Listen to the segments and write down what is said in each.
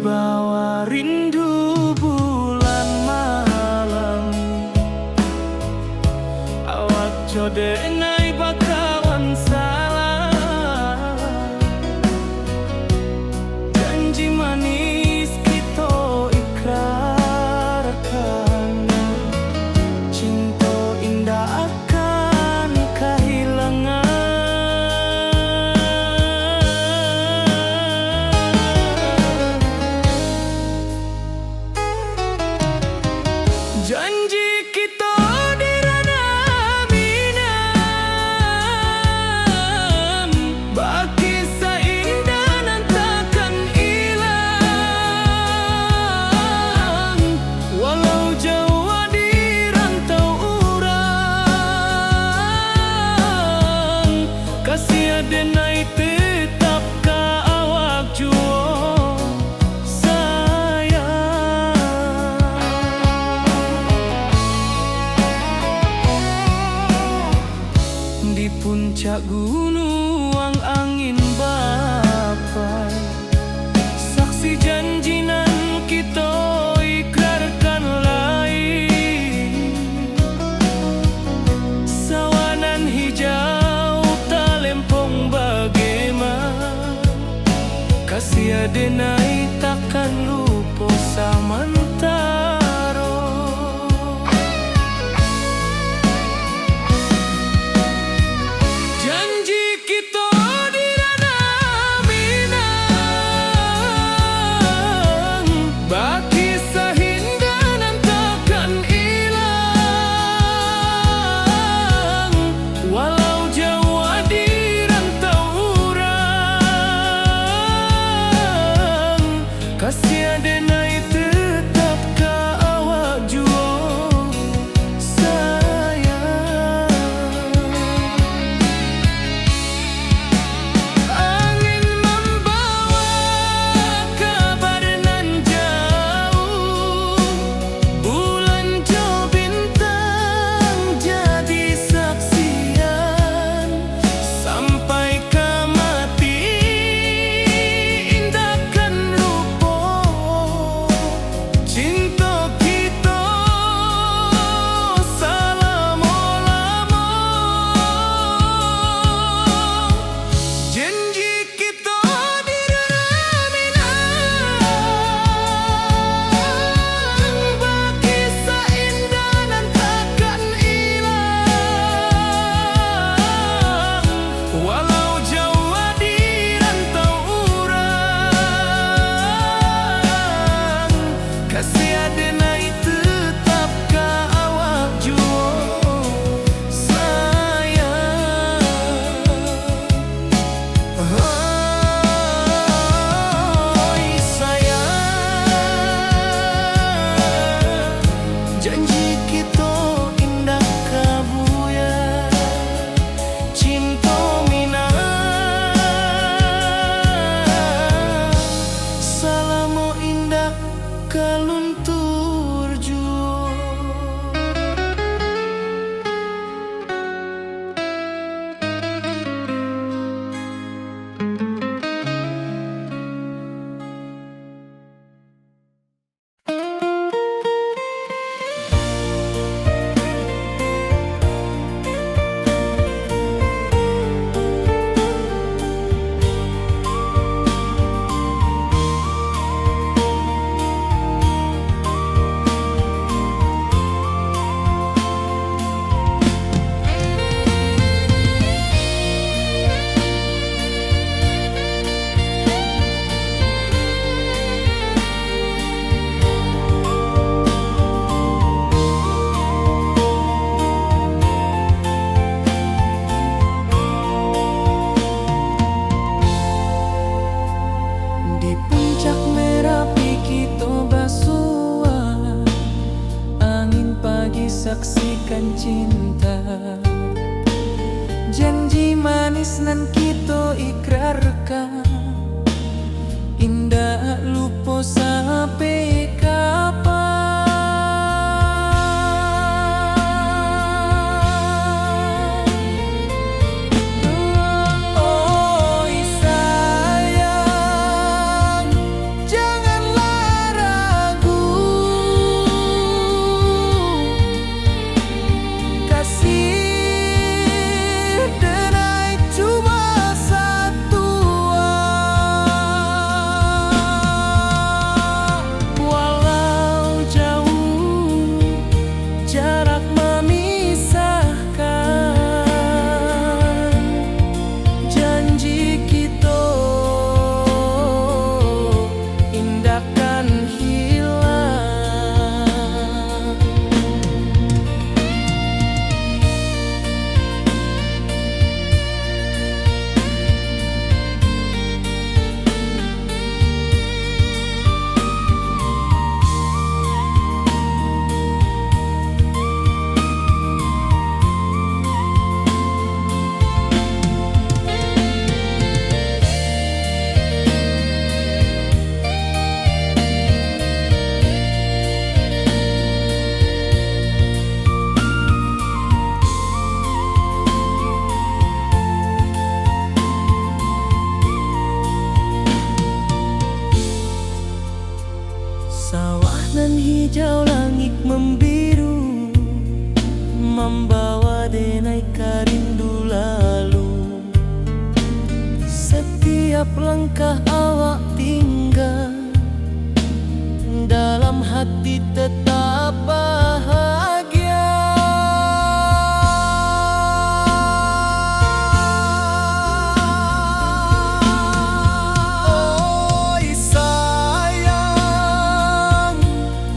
Wibawa rindu bulan malam, awak code ngai bakawan salah. Janji manis kita ikrarkan, cinta indah akan kehilangan. Janji kita di ranah minam, baki seindah nan takkan hilang. Walau jauh di rantau urang, kasih adenai tetap ka awak jua. Di puncak gunung angin bapai, saksi janji nan kita ikrarkan lain. Sawanan hijau talempong bagaimana, kasih adenai takkan lupa samantara. Janji kita di ranah minang, baki sahindah nan takkan hilang. Walau jauh di rantau urang, kasih adenai tetap ka awak jua sayang. Angin membawa kabar nan jauh, bulan jo bintang jadi saksian. Sampai ke mati indahkan lupa, cinta kita selama-lama. Janji kita di ranah minang, baki seindah nan takkan hilang. Walau jauh di rantau urang, kasih adenai tetap ka awak jua sayang. Oi sayang, janji kita indah kabuya, cinta minang, salamo indah kaluntur jua. Di puncak Merapi kita basua, angin pagi saksikan cinta. Janji manis nan kita ikrarkan, indah lupa sampai kapan. Oi sayang, janganlah hijau langit membiru, membawa denai rindu lalu. Setiap langkah awak tinggal, dalam hati tetap bahagia. Oi sayang,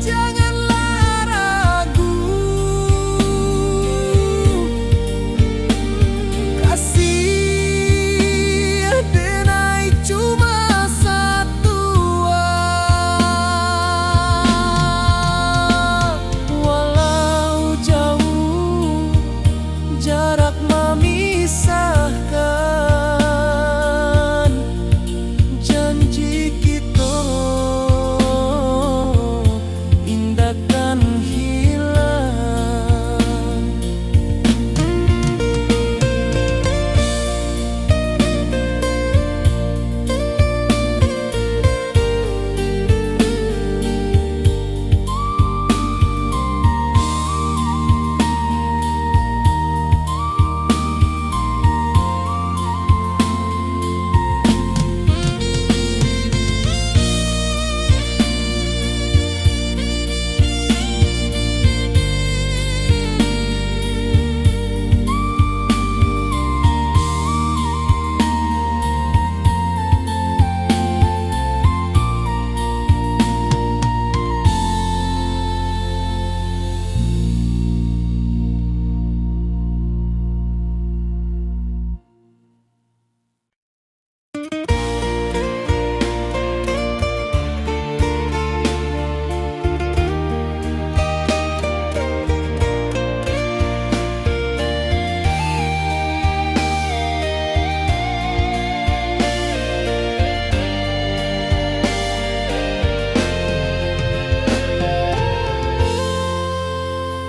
janganlah ragu, kasih denai cuma satu. Walau jauh jarak memisahkan, janji kita indahkan hilang.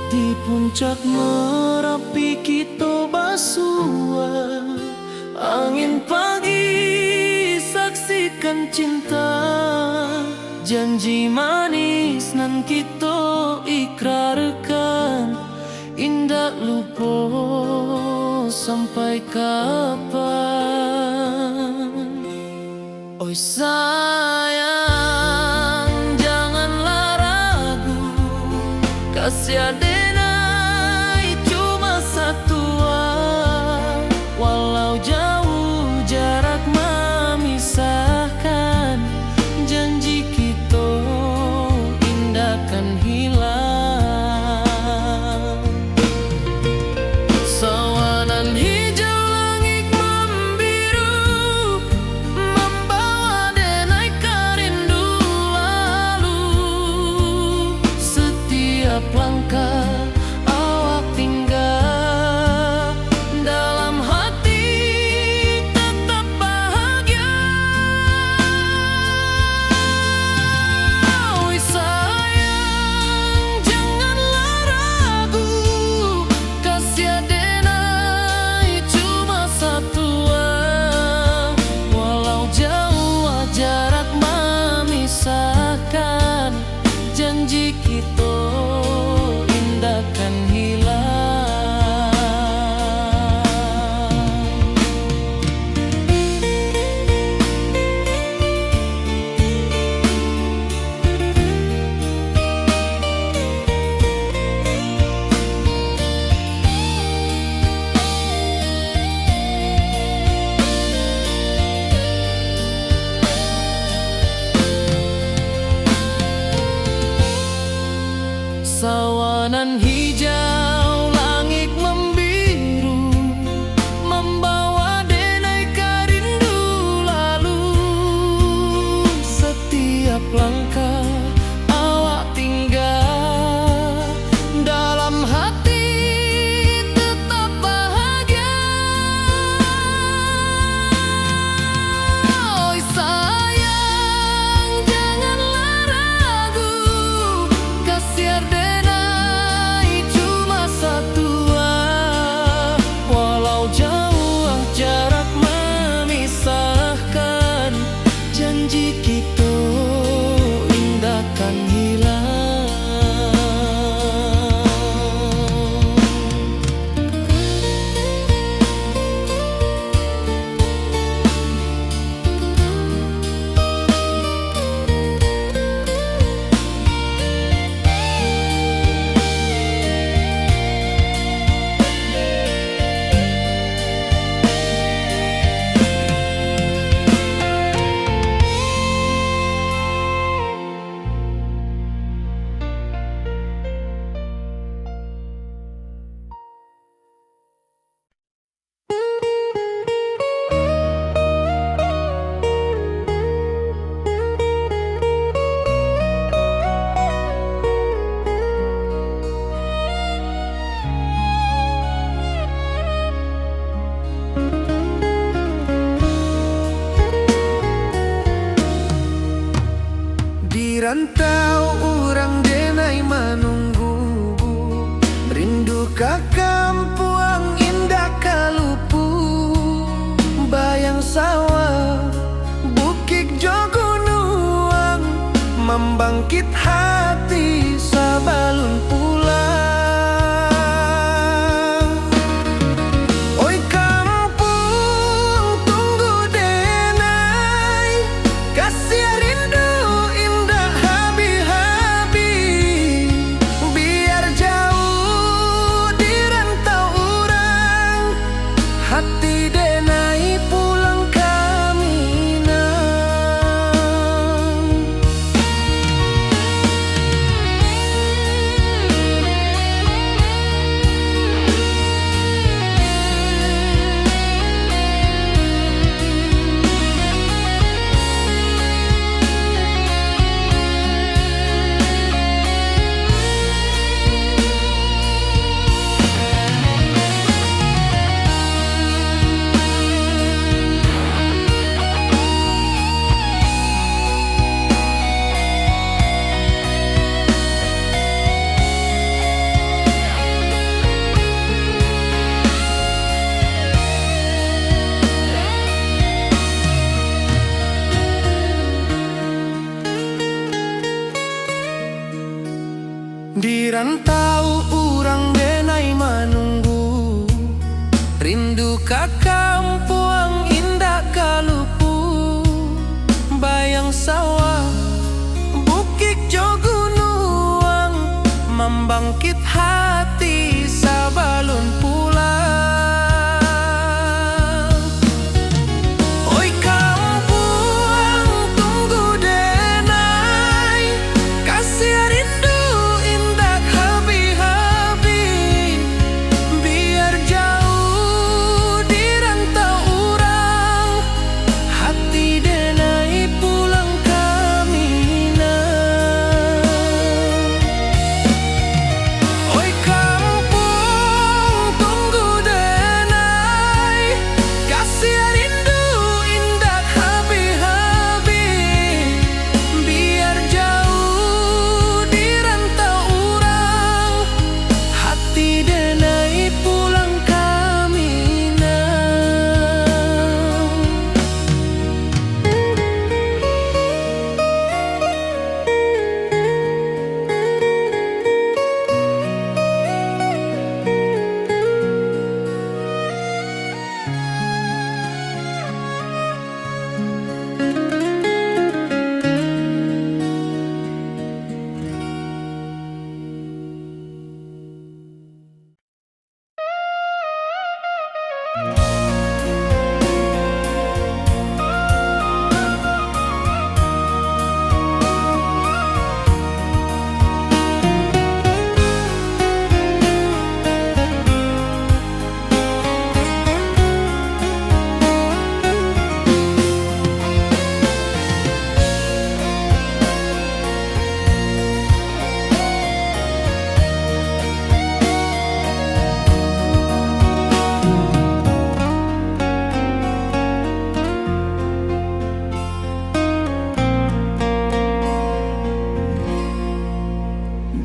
Di puncak Merapi kita bersua, angin pagi saksikan cinta, janji manis nan kita ikrarkan, indah lupa sampai kapan. Oi sayang, janganlah ragu, kasih denai cuma satu. Walau jauh jarak memisahkan, janji kita indahkan hilang. Sawanan hijau langit membiru, membawa denai rindu lalu. Setiap langkah awak tinggal, dalam hati tetap bahagia. Oi sayang, janganlah ragu, kasih denai cuma satu. Walau jauh jarak memisahkan, janji kita indahkan hilang. Sawanan hijau langit membiru, membawa denai rindu lalu. Setiap langkah awak tinggal, dalam hati tetap bahagia. Oi sayang, janganlah ragu, kasih denai cuma rantau urang denai manunggu, rindu ka kampuang indah kalupu, bayang sawah bukit jogunuang, membangkit hati sabalun pulang. Oi kampung tunggu denai, kasih rindu indah habi-habi, biar jauh di rantau urang, hati denai pulang kami nang. Di rantau urang denai manunggu, rindu ka kampuang indah kalupu, bayang sawah bukit jogunuang, membangkit hati sabalun pulang. Oi kampuang tunggu denai, kasih rindu indah habi-habi, biar jauh di rantau urang, hati denai pulang kami nang. Oi kampung tunggu denai, kasih rindu indah habi-habi, biar jauh di rantau urang, hati denai pulang kami nang.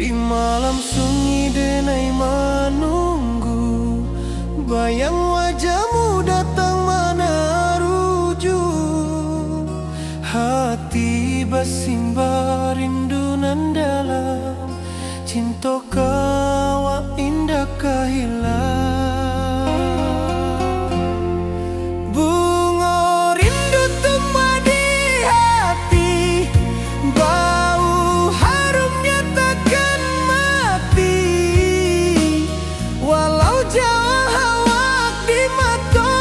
Di malam sunyi denai menunggu, bayang wajahmu datang mana rujuk, hati bersimba rindu nan dalam, cinta kawa indah kahilang. Bunga rindu tumbuh di hati, bau harumnya takkan mati, walau jauh hawak di mata,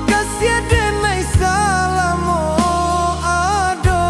kasih denai salamo ado.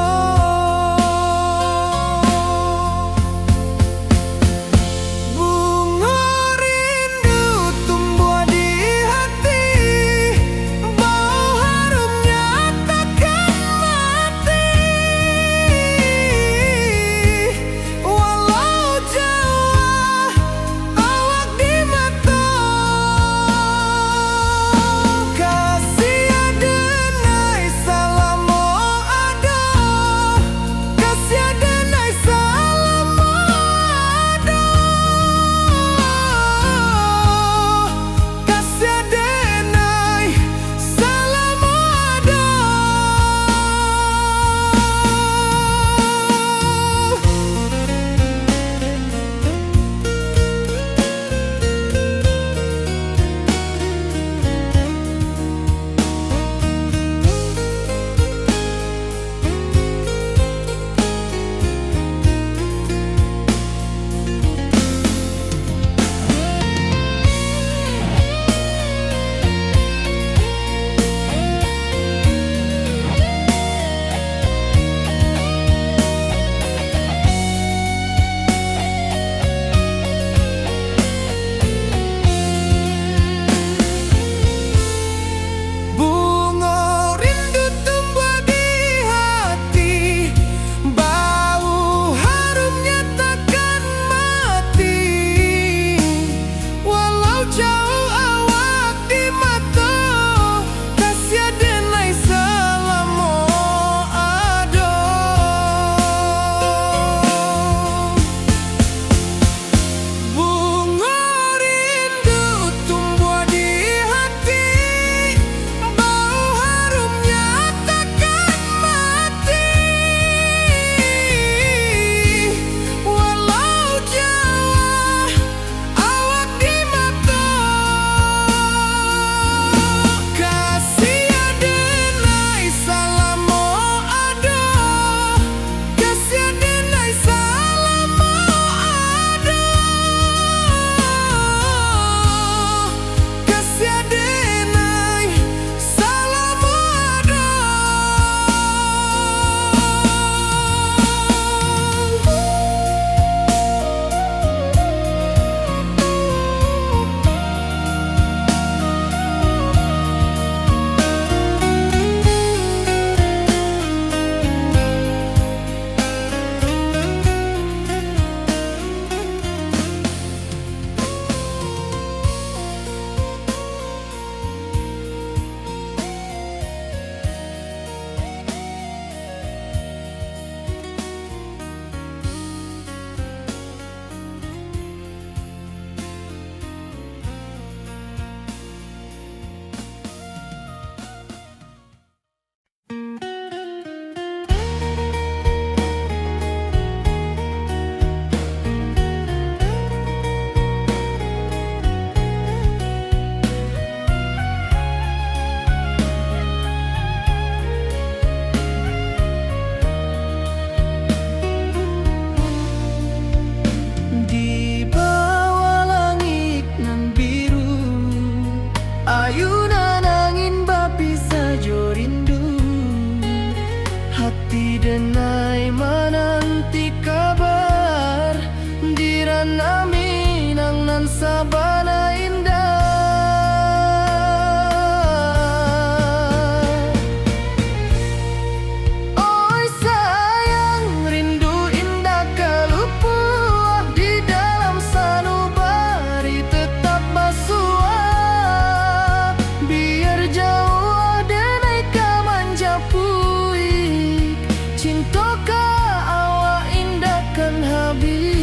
Cintoka awak indahkan habis.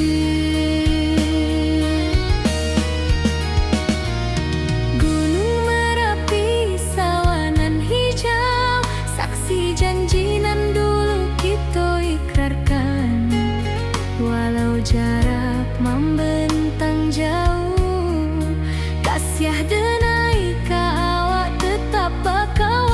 Gunung Merapi, sawanan hijau, saksi janji nan dulu kita ikrarkan. Walau jarak membentang jauh, kasih denai ka awak tetap bakawan.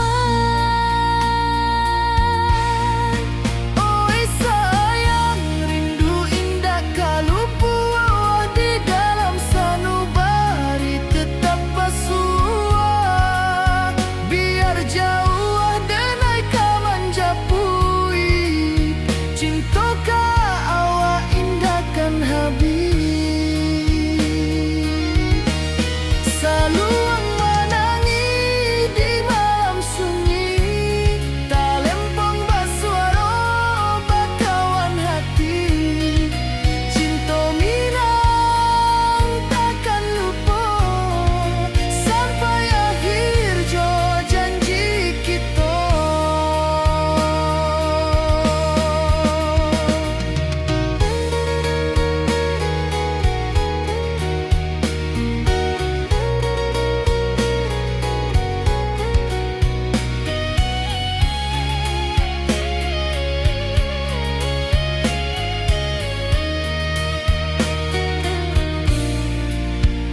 Oi sayang, rindu indah kalupu awak di dalam sanubari tetap basuah. Biar jauh denai ka manjapui, cintoka awak indahkan habis. Saluang menangi di malam sunyi, talempong basuaro bakawan hati. Cinta minang takkan lupa sampai akhir jo janji kita.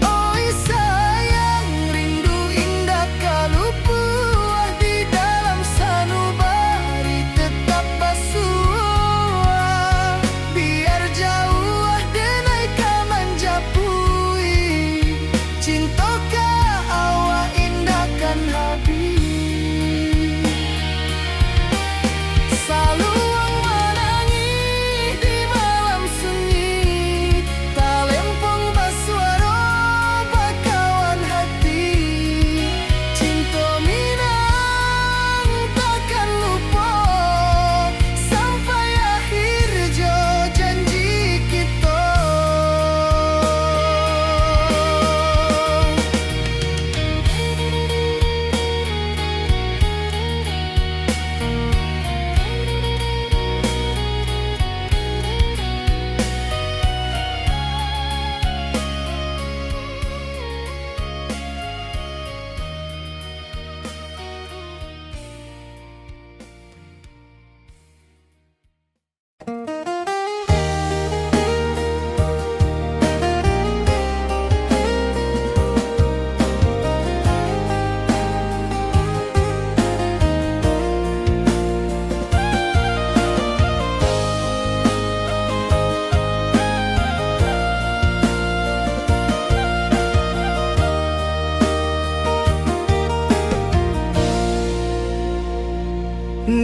Oi sayang, rindu indah kalupu di dalam sanubari tetap basuah. Biar jauh denai ka manjapui, cintoka awak indahkan habis. Saluang menangi di malam sunyi, talempong basuaro bakawan hati. Cinta minang takkan lupa sampai akhir jo janji kita.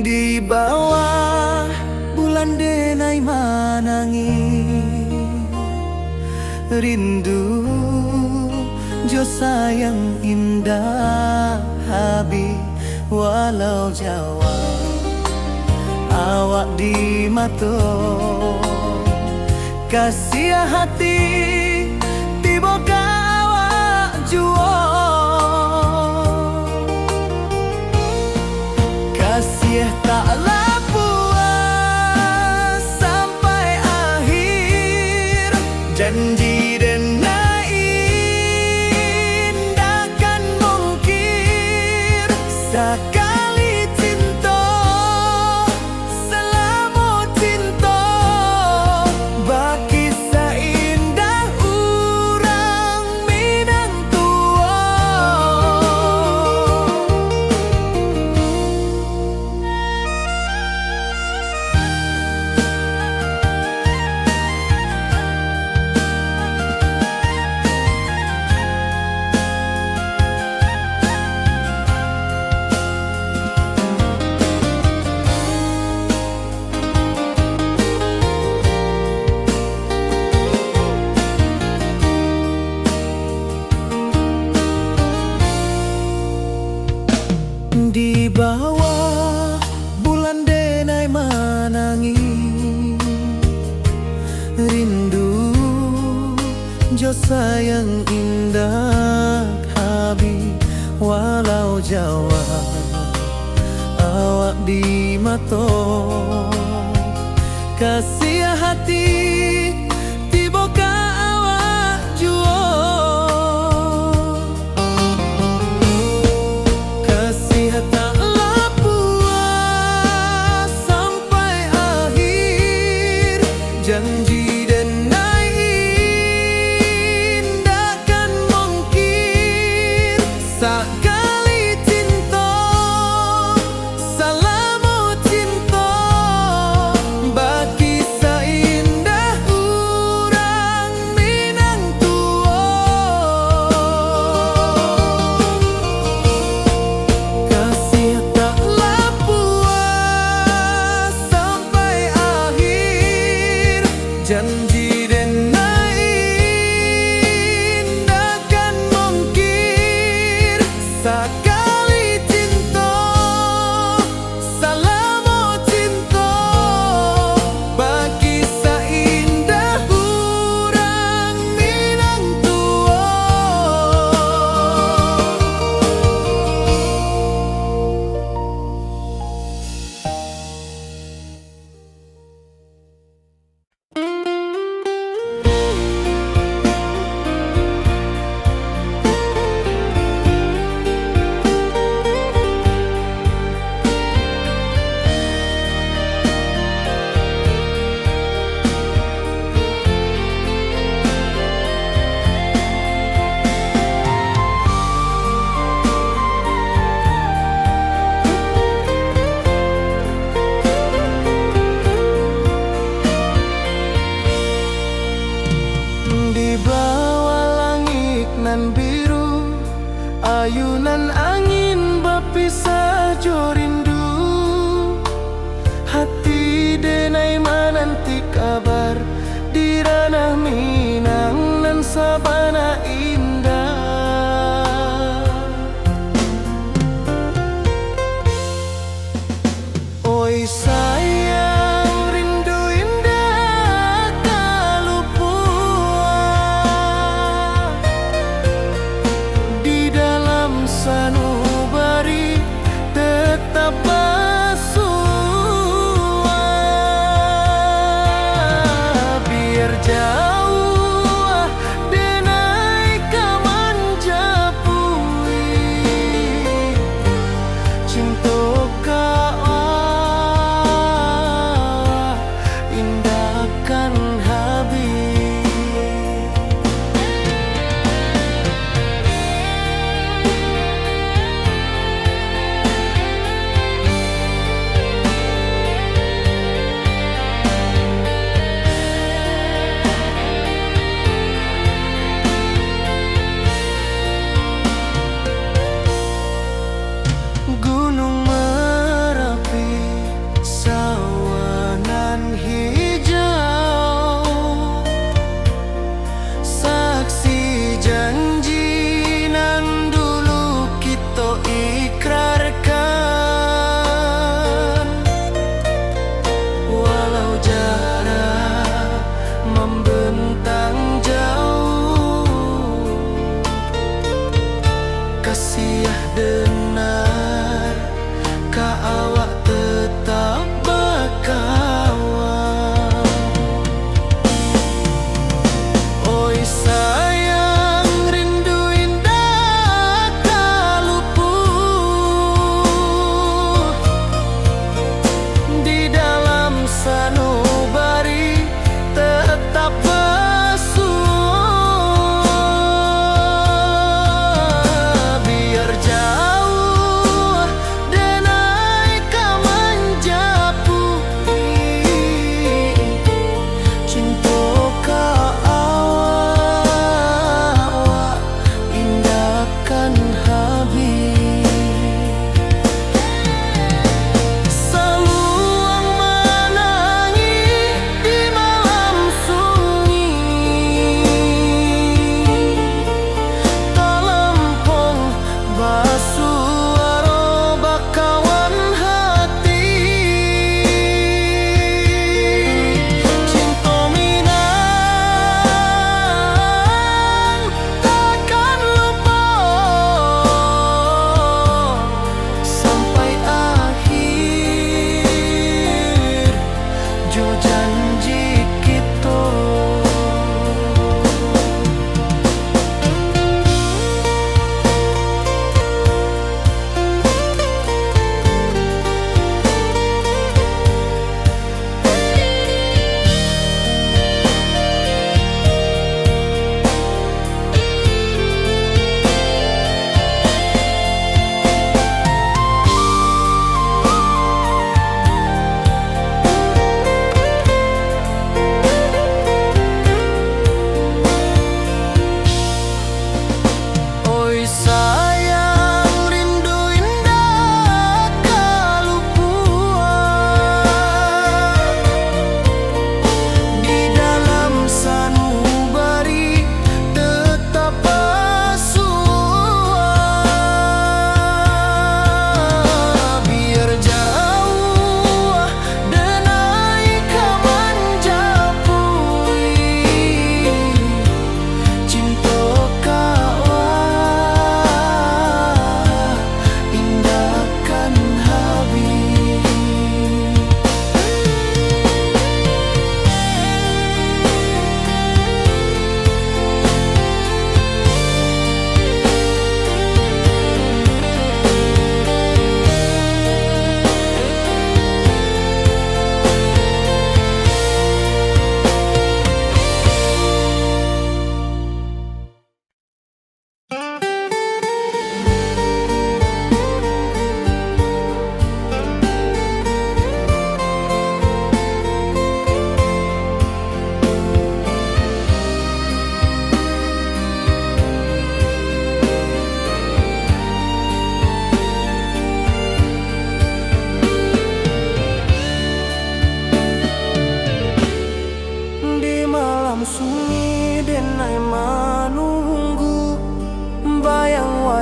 Di bawah bulan denai manangi, rindu jo sayang indah habis. Walau jauh awak di mata, kasih hati tiba ka awak jua. Kasih taklah puas sampai akhir, janji denai indahkan mungkir. Sekali cinta selama cinta, baki seindah urang minang tua. Di bawah bulan denai manangi, rindu jo sayang indah habis. Walau jauh awak di mata, kasih hati tiba ka awak juo. Kasih taklah puas sampai akhir, janji denai indakan mungkin. Sakali cinta salamu cinta, bagi seindah urang Minang tua. Kasih taklah puas sampai akhir, janji denai indakan mungkin. Sakali cinta salamu cinta, bagi seindah urang Minang tua. Di bawah langit nan biru, ayunan angin berpisah jo rindu. Hati denai menanti kabar di ranah Minang nan sabana indah. Oi sayang, rindu indah kalupua di dalam sanubari tetap bersua. Biar jauh denai kamanjapui, cinta indahkan habis.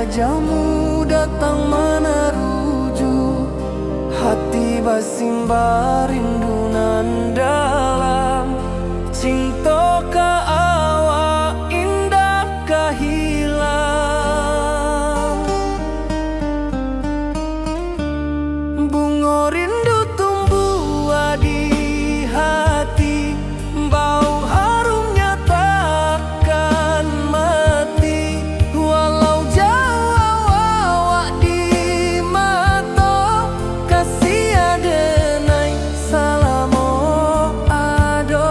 wajahmu datang meneruju, hati basimba rindu nan dalam. Cinta ka awak indah kahilang. Bunga rindu tumbuh di hati, bau harumnya takkan mati. Walau jauh awak di mata, kasih adenai salamo ado.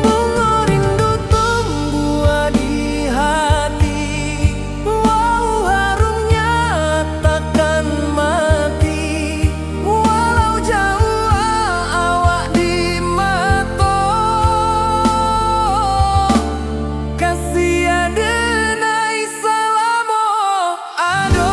Bunga rindu tumbuh di hati, wow harumnya takkan mati. Walau jauh awak di mata, kasih adenai salamo ado.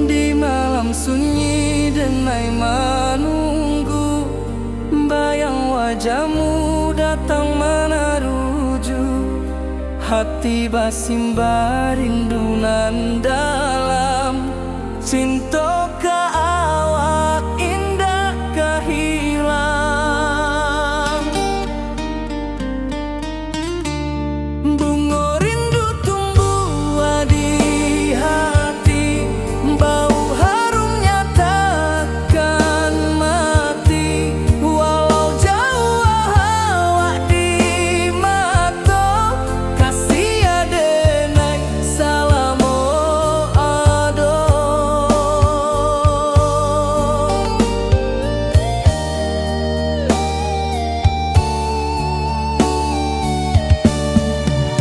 Di malam sunyi denai menunggu, bayang wajahmu datang meneruju, hati basimba rindu nan dalam. Cinta ka awak indah kahilang. Bunga rindu tumbuh di hati, bau harumnya takkan mati. Walau jauh awak di mata, kasih adenai salamo ado.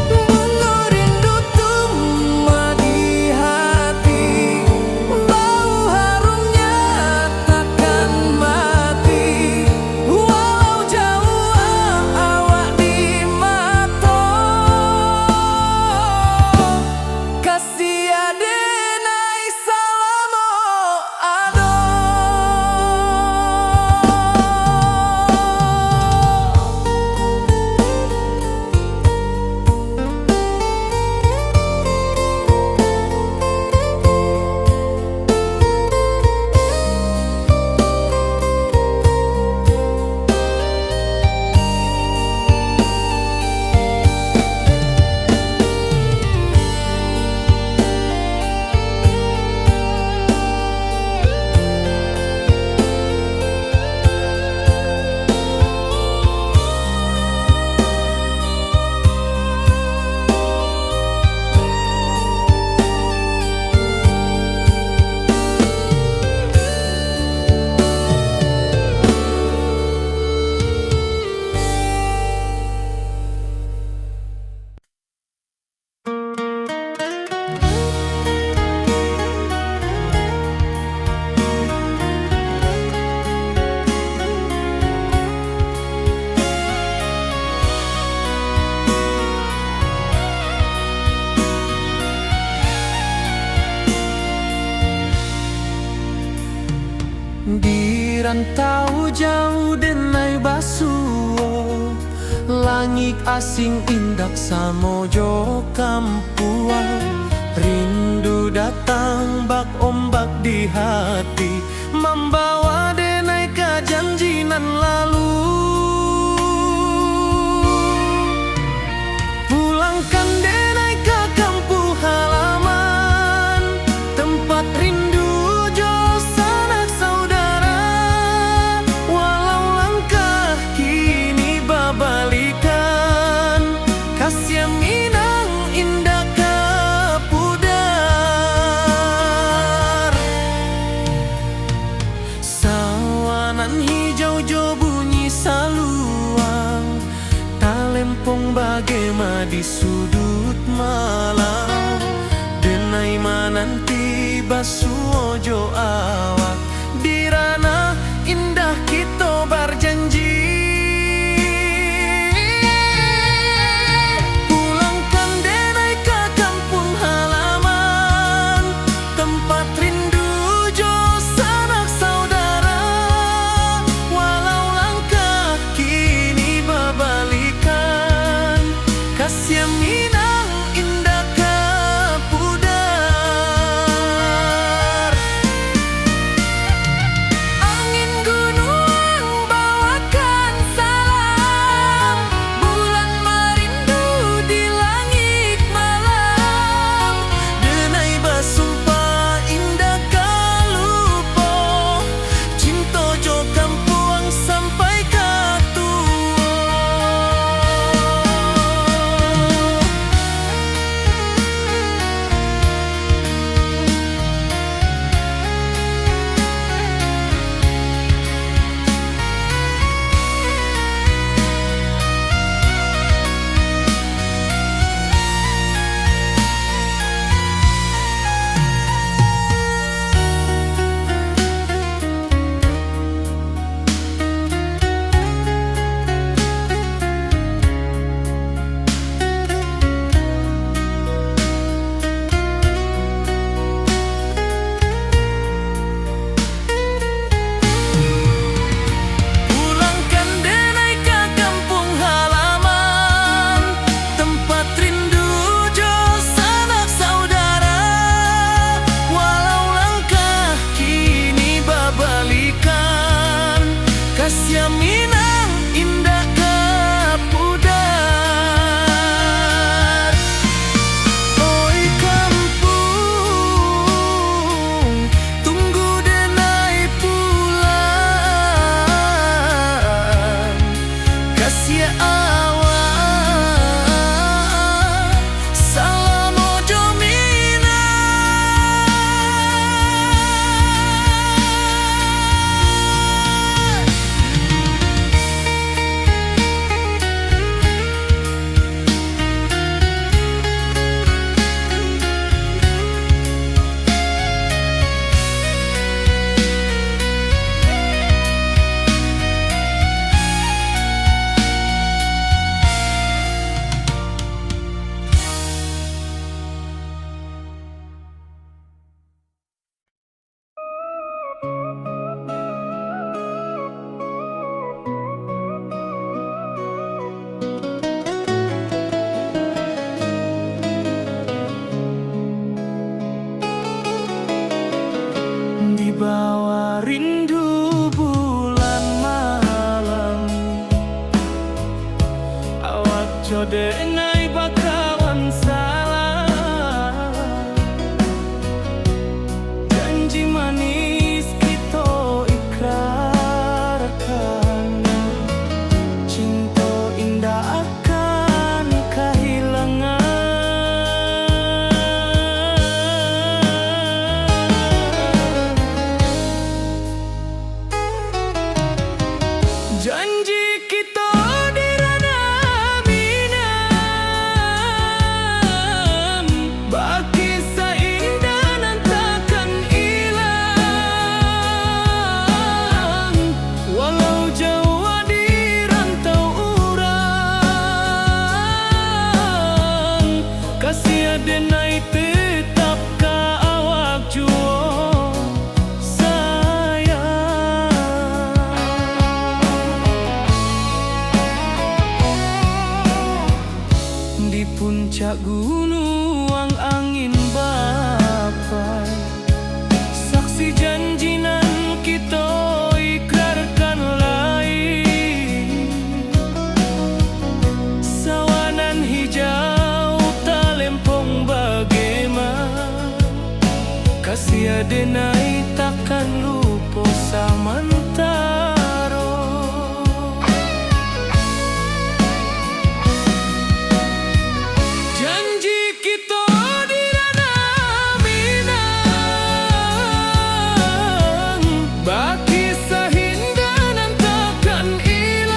Bunga rindu tumbuh di hati, bau harumnya takkan mati. Walau jauh awak di mata, kasih adenai salamo ado. Di rantau jauh denai basuo, langit asing indak samojo kampuan. Rindu datang bak ombak di hati, membawa denai ke janji nan lalu. Pulangkan denai ke kampung halaman, tempat rindu jauh bagema di sudut malam. Denai mananti basuojo awak di ranah indah kita berjanji. Pulangkan denai ke kampung halaman, tempat rindu jo sanak saudara. Walau langkah kini berbalikan, kasih minang indah ke pudar. Angin gunung bawakan salam, bulan merindu di langit malam. Denai basumpah indah kalupo, cinta jo kampuang sampai ke tua. Pulangkan denai ke kampung halaman, tempat rindu jo sanak saudara. Walau langkah kini berbalikan, kasih minang indah ke pudar. Oi kampung, tunggu denai pulang. Kasih awak salam ojo minang. Di bawah rindu bulan malam, awak jodenai bakawan salah. Janji manis kita ikrarkan, cinta indah akan kehilangan. Janji kita di ranah minam, baki seindah nan takkan hilang. Walau jauh di rantau urang, kasih denai tetap ka awak juo sayang. Di puncak gunung angin bapai, saksi janji nan kita ikrarkan lain. Sawanan hijau talempong bagema, kasih denai takkan lupa samantaro. Janji kita di ranah minang, baki sahinda nan takkan hilang.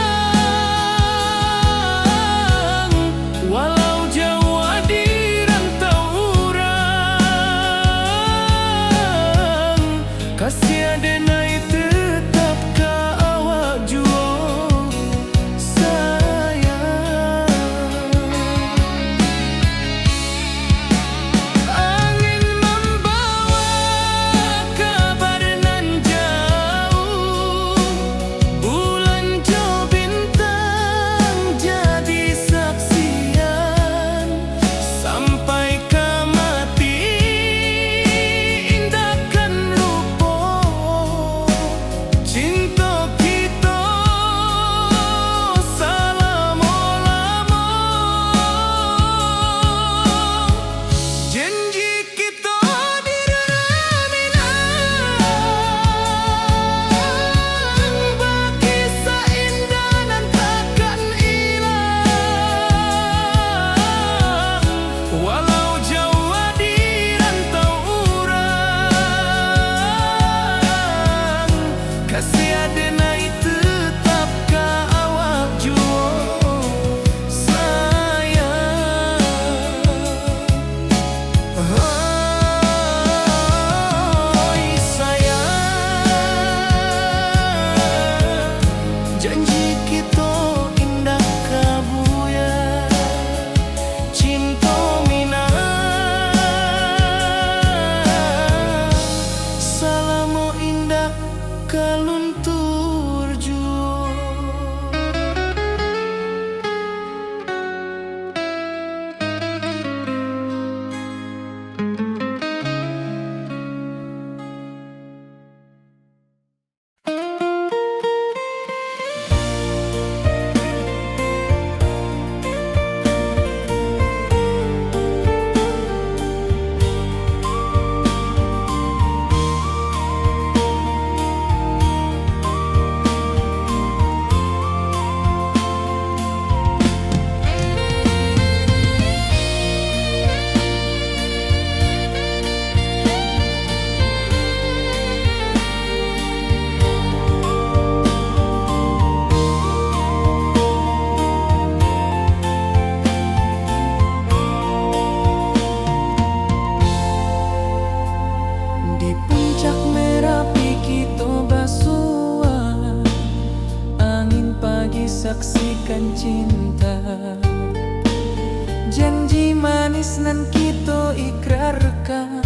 manis nan kita ikrarkan,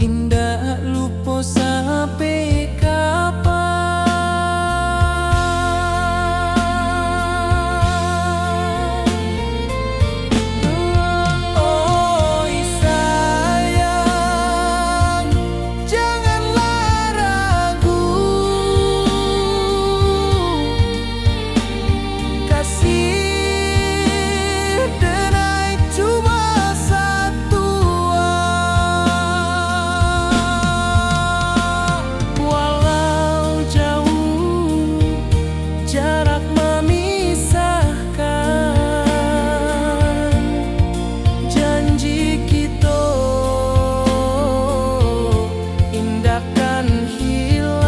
indah lupa sampai kapan. Oi sayang, janganlah ragu, kasih denai cuma satu. Walau jauh jarak memisahkan, janji kita indahkan hilang.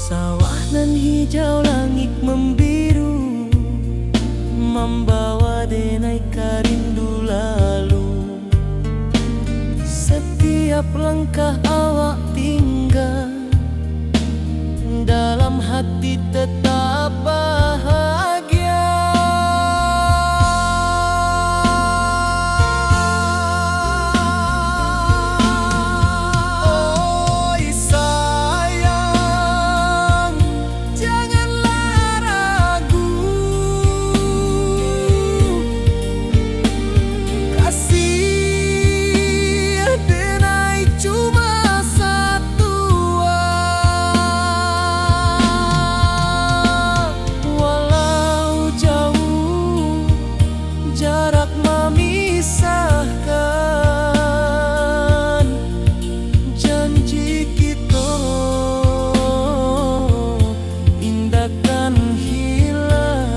Sawah nan hijau, langit membiru, membawa denai karindu lalu. Setiap langkah awak tinggal, dalam hati tetap bahagia. Oi sayang, janganlah ragu, kasih denai cuma satu. Walau jauh jarak memisahkan, janji kita indahkan hilang.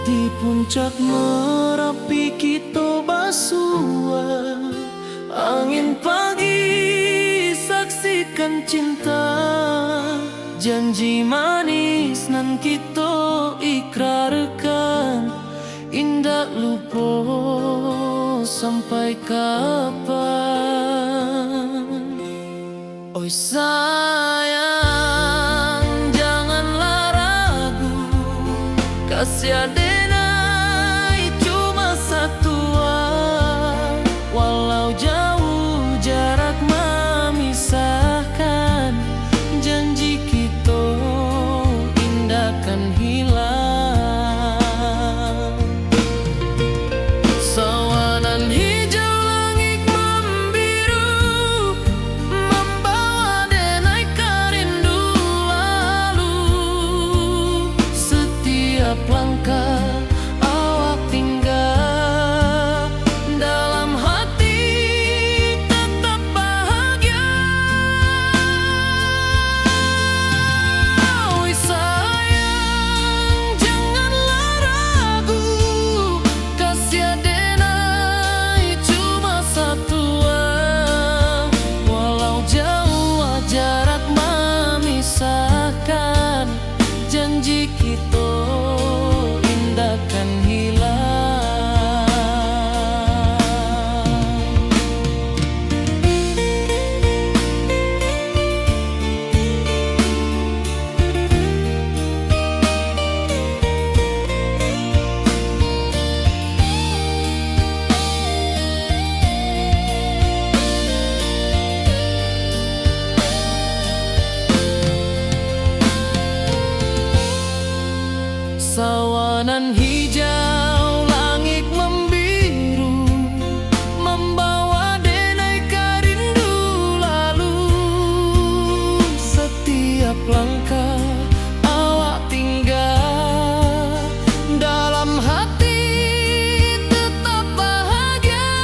Di puncak Merapi kita bersua, angin pagi saksikan cinta, janji manis nan kita ikrarkan, indah lupa sampai kapan. Oi sayang, janganlah ragu, kasih denai cuma satu. Walau jauh jarak memisahkan, janji kita indahkan hilang. Sawanan hijau, langit membiru, membawa denai karindu Jalanan hijau, langit membiru, membawa denai rindu lalu. Setiap langkah awak tinggal, dalam hati tetap bahagia.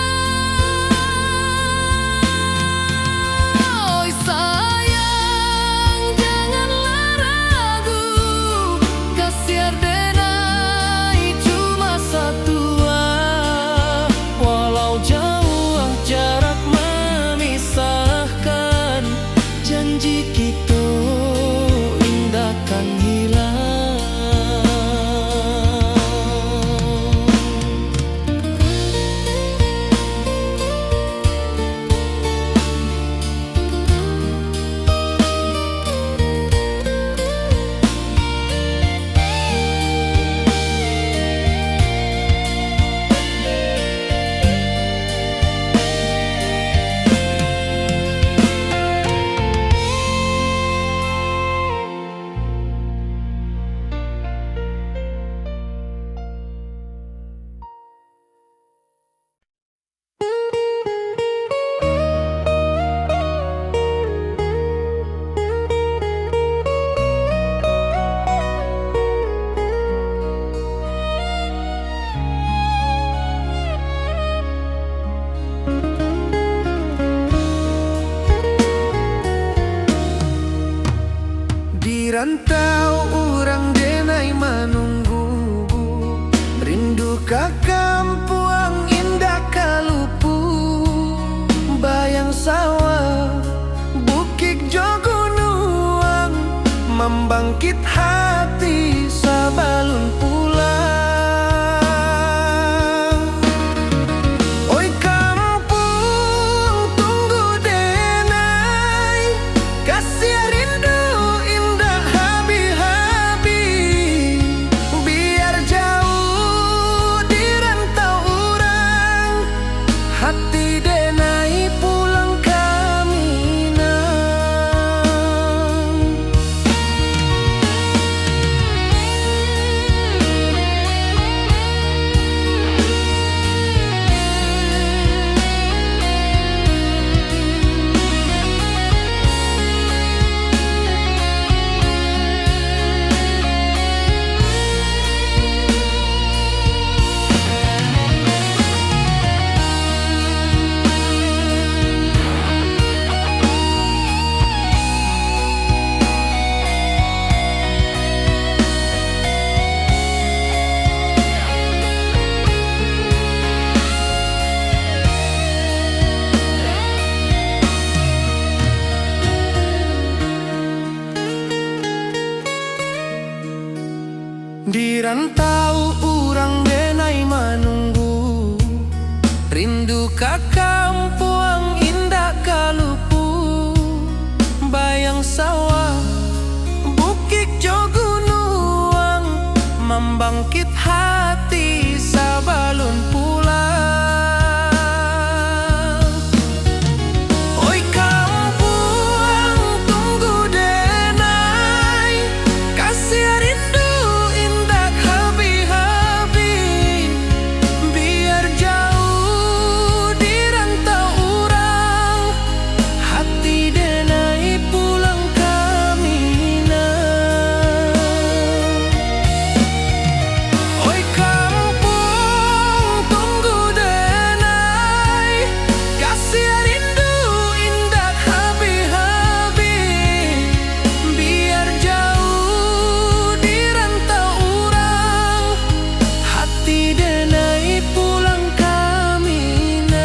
Oi sayang, janganlah ragu, kasih denai cuma satu. Walau jauh jarak memisahkan, janji kita indahkan hilang. Di rantau orang denai menunggu, rindu ka kampung indah kalupu. Bayang sawah, bukit jo gunung, membangkit hati sabalun pulang. Oi kampung tunggu denai, kasih rindu indah habi-habi. Biar jauh di rantau orang, hati denai pulang ke Minang. Di rantau orang denai menunggu, rindu ka kampung indah kalupu. Bayang sawah, bukit jo gunung, membangkit hati sabalun pulang. Oi kampung tunggu denai, kasih rindu indah habi-habi. Biar jauh di rantau orang, hati denai pulang ke Minang. Oi kampung tunggu denai, kasih rindu indah habi-habi. Biar jauh di rantau orang, hati denai pulang ke Minang.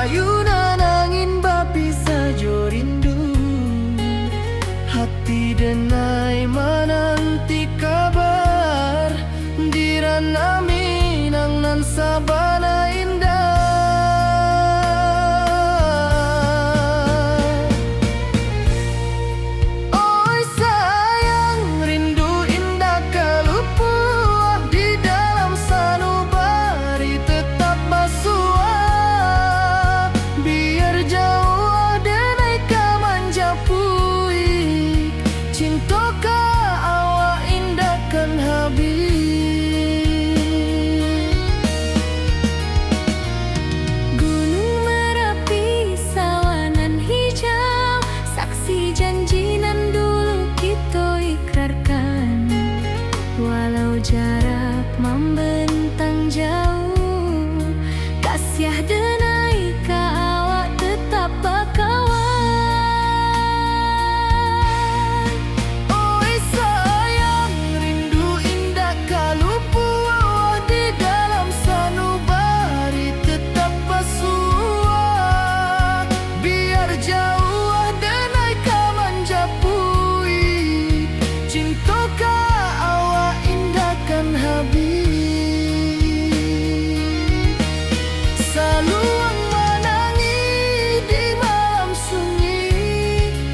ayunan angin bapi sajo rindu. Hati denai menanti kabar dirana minang nan sabana indah. Oi sayang rindu indah kalupua di dalam sanubari tetap basua. Biar jauh denai kamanjapui cintoka awak indahkan habis. Gunung Merapi sawanan hijau, saksi janji nan dulu kita ikrarkan. Walau jarak membentang jauh, kasih denai ka awak tetap bakawan. Oi sayang rindu indah kalupua di dalam sanubari tetap basua. Biar jauh denai kamanjapui cintoka awak indahkan habis. Saluang menangi di malam sunyi,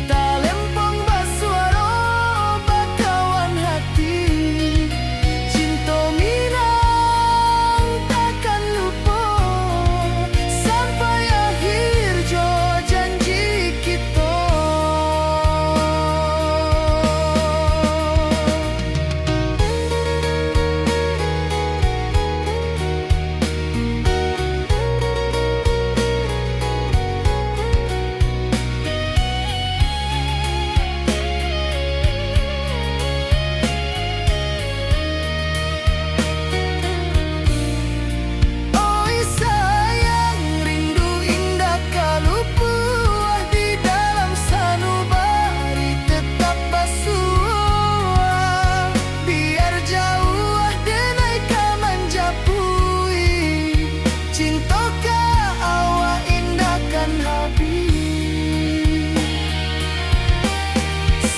talempong basuaro bakawan hati. Cinta minang takkan lupa sampai akhir jo janji kita. Oi sayang rindu indah kalupua di dalam sanubari tetap basua. Biar jauh denai kamanjapui cintoka awak indahkan habis.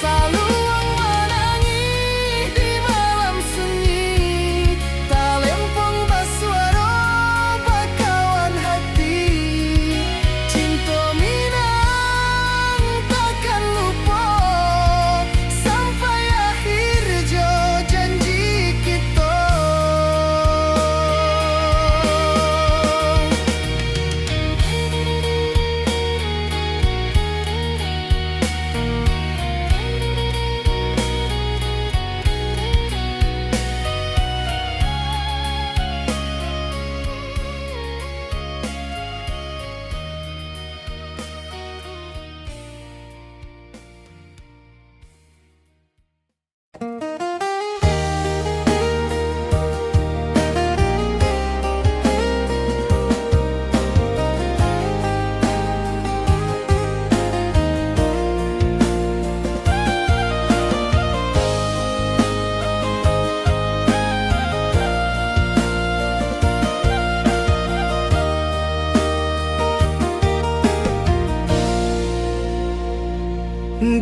Saluang menangi di malam sunyi, talempong basuaro bakawan hati. Cinta minang takkan lupa sampai akhir jo janji kita.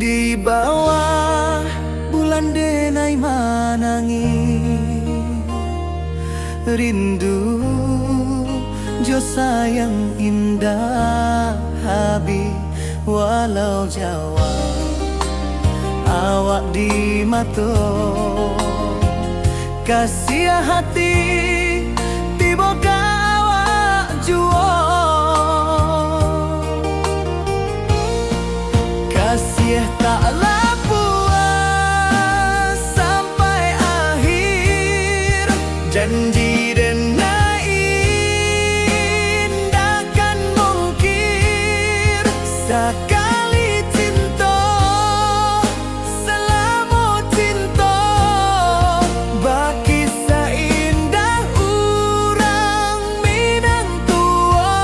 Di bawah bulan denai manangi rindu jo sayang indah habi. Walau jawa awak di mato kasih hati tiba ka awak juo. Kasih taklah puas sampai akhir janji denai indahkan mungkir. Sekali cinta selama cinta baki seindah urang minang tua.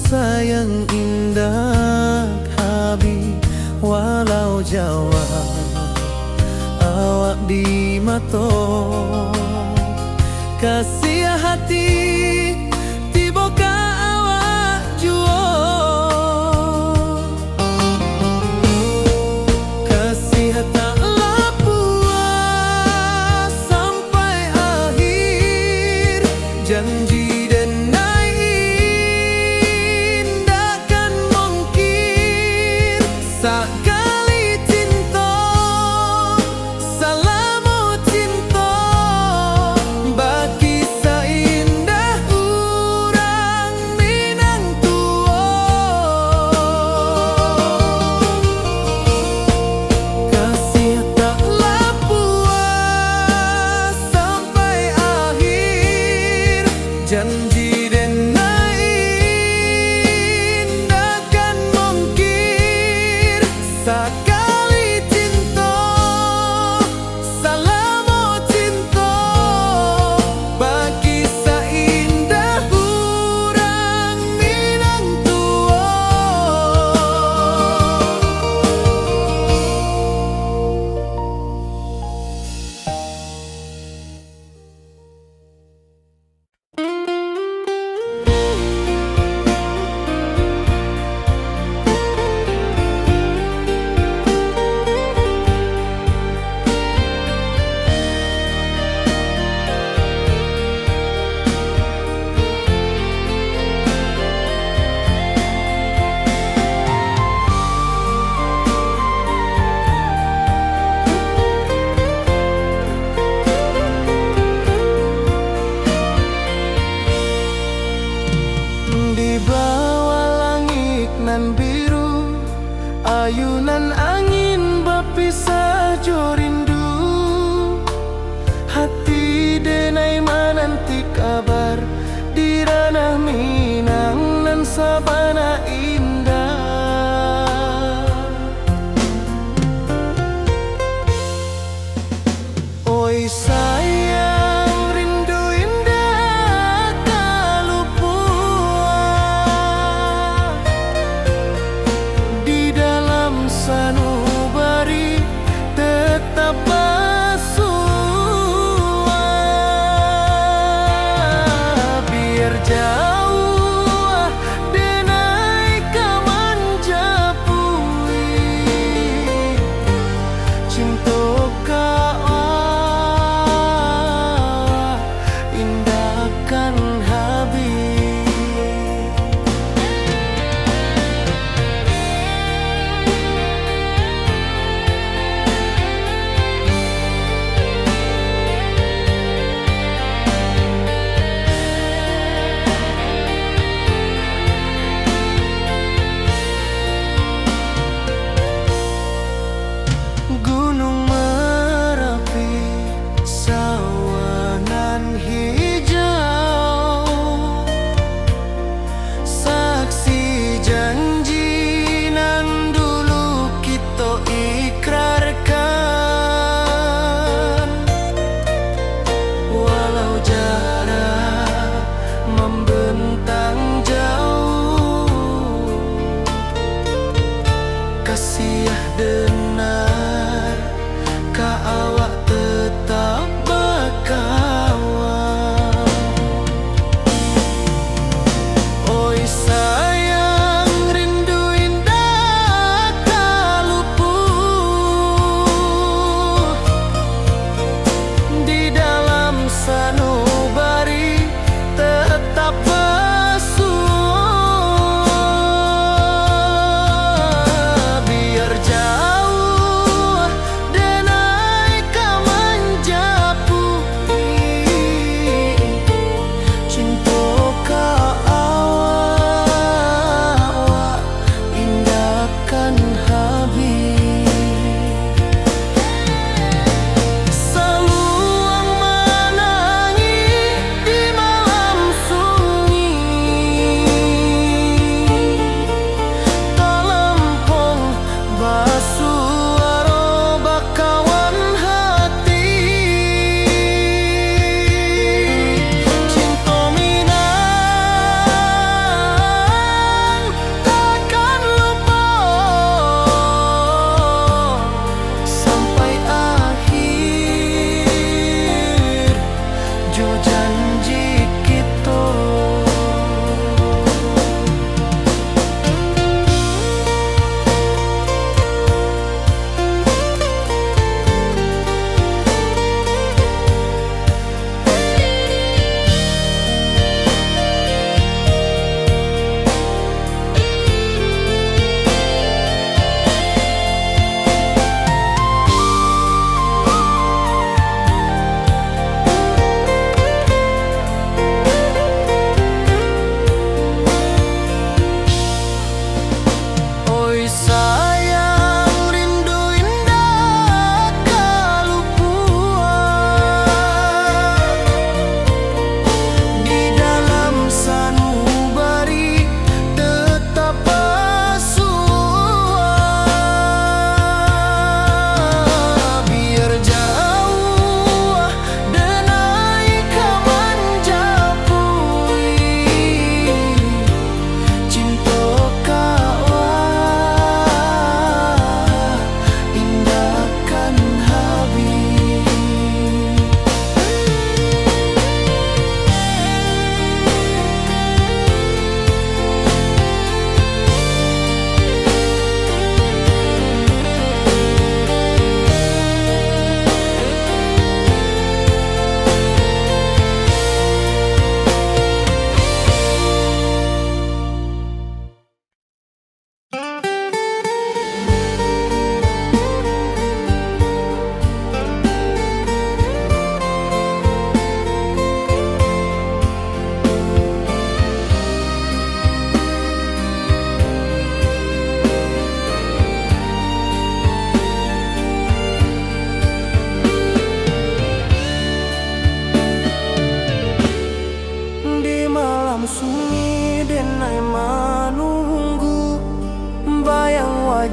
sayang indah Habib walau Jawa awak di mato kasih hati tiba ka awak juo kasih tak puas sampai akhir janji dan indahkan mungkin sekali cinta salamu cinta bagi seindah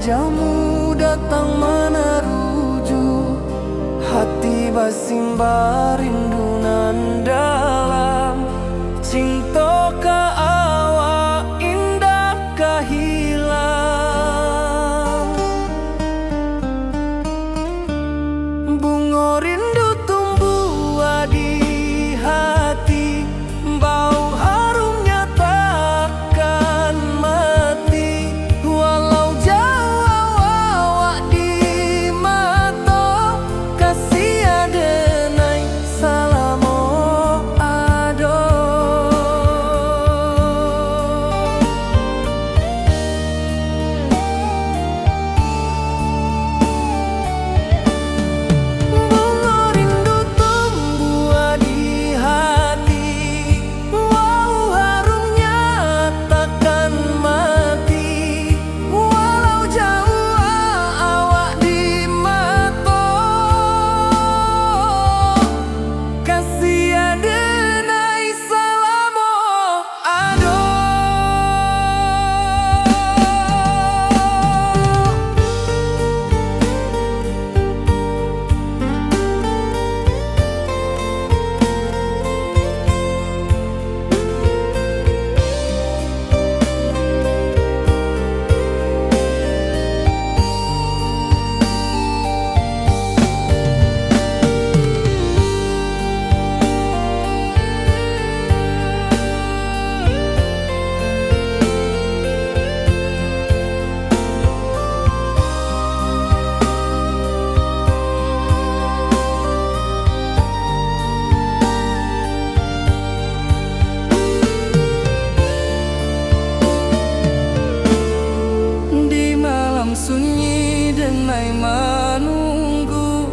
wajahmu datang meneruju, hati basimba rindu nan dalam. Cinta ka awak indah ka hilang. Bunga rindu tumbuh di hati, bau harumnya takkan mati. Walau jauh awak di mata, kasih adenai salamo ado. Bunga rindu tumbuh di hati, wow harumnya takkan mati. Walau jauh awak di mata, kasih adenai salamo ado. Di malam sunyi denai menunggu,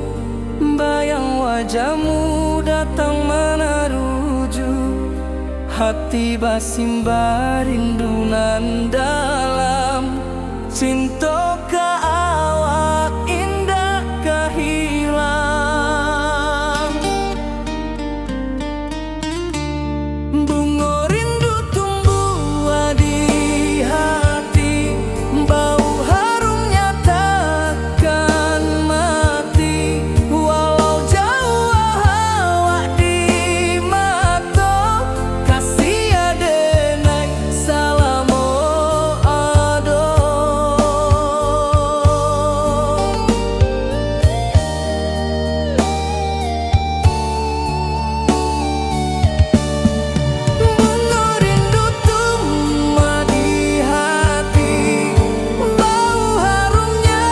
bayang wajahmu datang meneruju, hati basimba rindu nan dalam. Cinta ka awak indah ka hilang. Bunga rindu tumbuh di hati, bau harumnya takkan mati. Walau jauh awak di mata, kasih adenai salamo ado. Bunga rindu tumbuh di hati, bau harumnya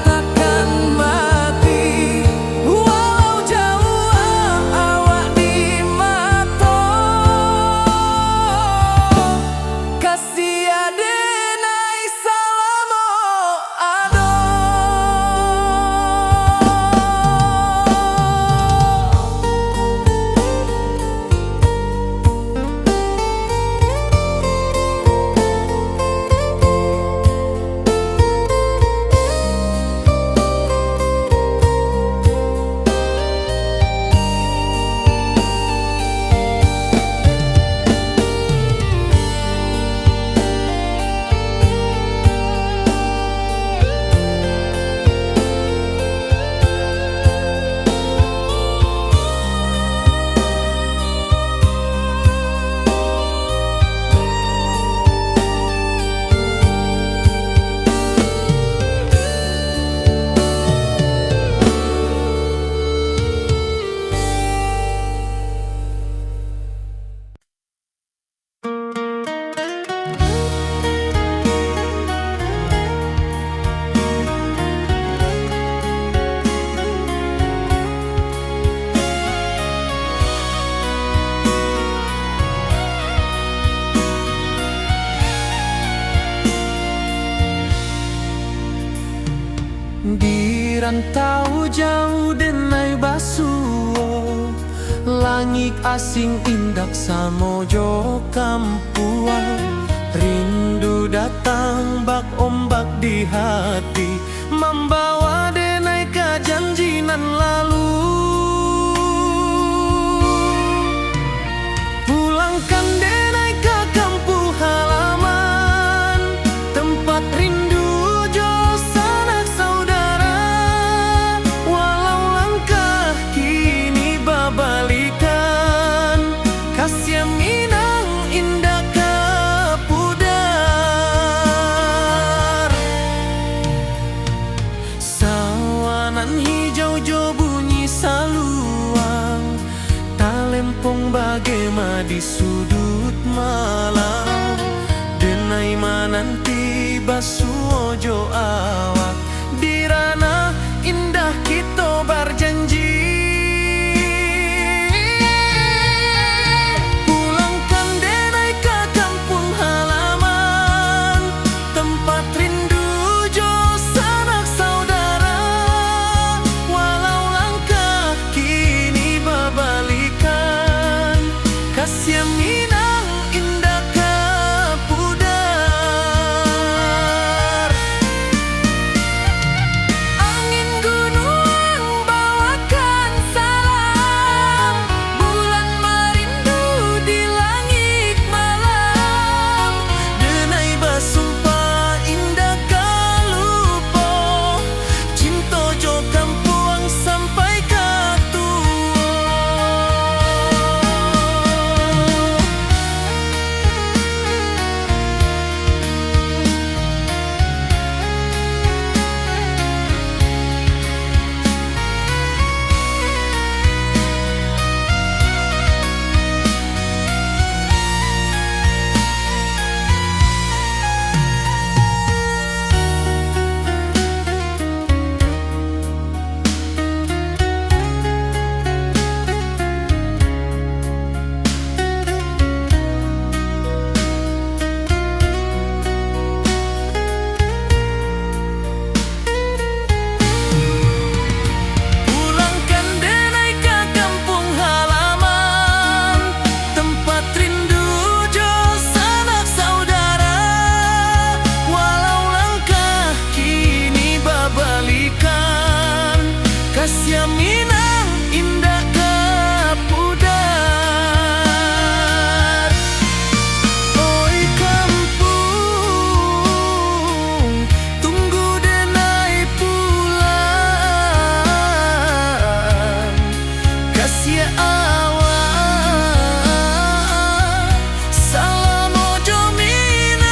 takkan mati. Walau jauh awak di mata, kasih adenai salamo ado. Di rantau jauh denai basuo, langit asing indak samojo kampuan. Rindu datang bak ombak di hati, membawa denai ke janji nan lalu. Pulangkan denai ke kampung halaman, tempat rindu jo Deimanan hijau jo bunyi saluang, talempong bagema di sudut malam. Denai manan tiba suojo awak, di ranah indah kita berjanji. Pulangkan denai ke kampung halaman, tempat rindu jo sanak saudara. Walau langkah kini berbalikan, kasih Minang indah ke pudar. Angin gunung bawakan salam, bulan merindu di langit malam. Denai basumpah indah kalupo, cinta jo kampuang sampai ke tua. Pulangkan denai ke kampung halaman, tempat rindu jo sanak saudara. Walau langkah kini berbalikan, kasih Minang indah ke pudar. Oi kampung, tunggu denai pulang. Kasih awak salam ojo Minang.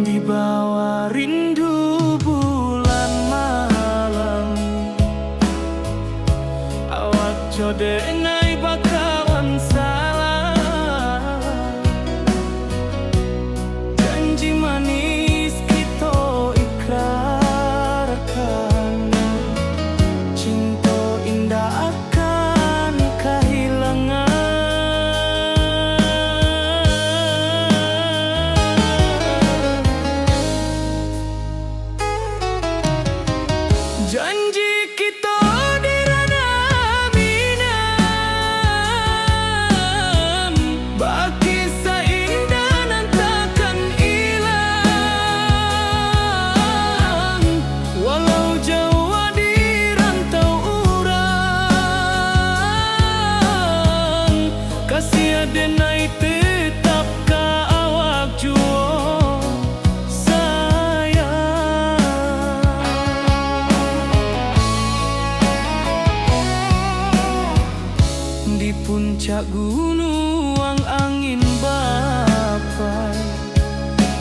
Di bawah rindu bulan malam, awak jo denai bakawan salam. Janji manis kita ikrarkan, cinta indah akan kehilangan. Janji kita di ranah Minang, baki seindah nan takkan hilang. Walau jauh di rantau urang, kasih denai tetap ka awak juo sayang. Di puncak gunung angin bapai,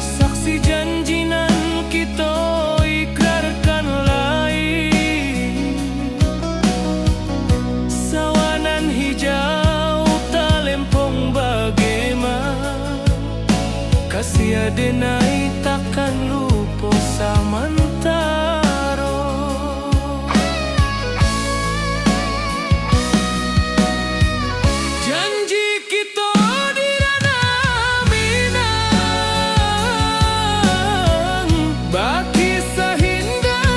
saksi janji nan kita ikrarkan lain. Sawanan hijau talempong bagema, kasih denai takkan lupa samantara. Janji kita di ranah Minang, baki sahinda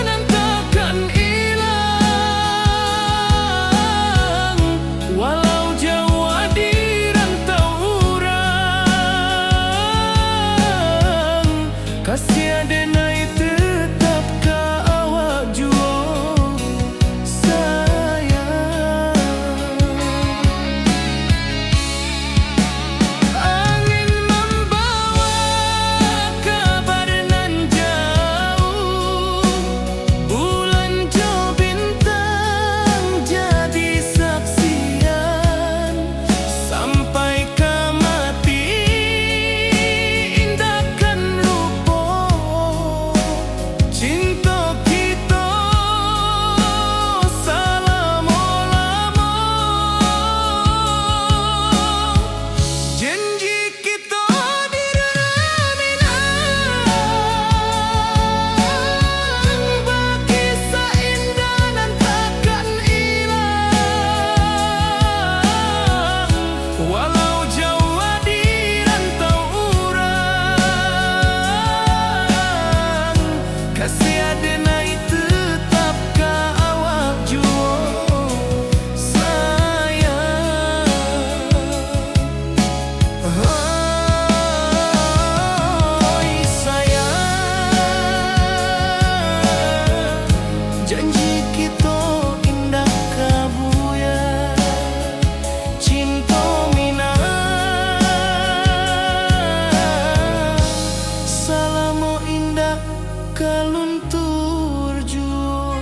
kasih adenai tetap ka awak juo sayang. Oi sayang, janji kita indah kabuya, cinta mina salamo indah kaluntur juo.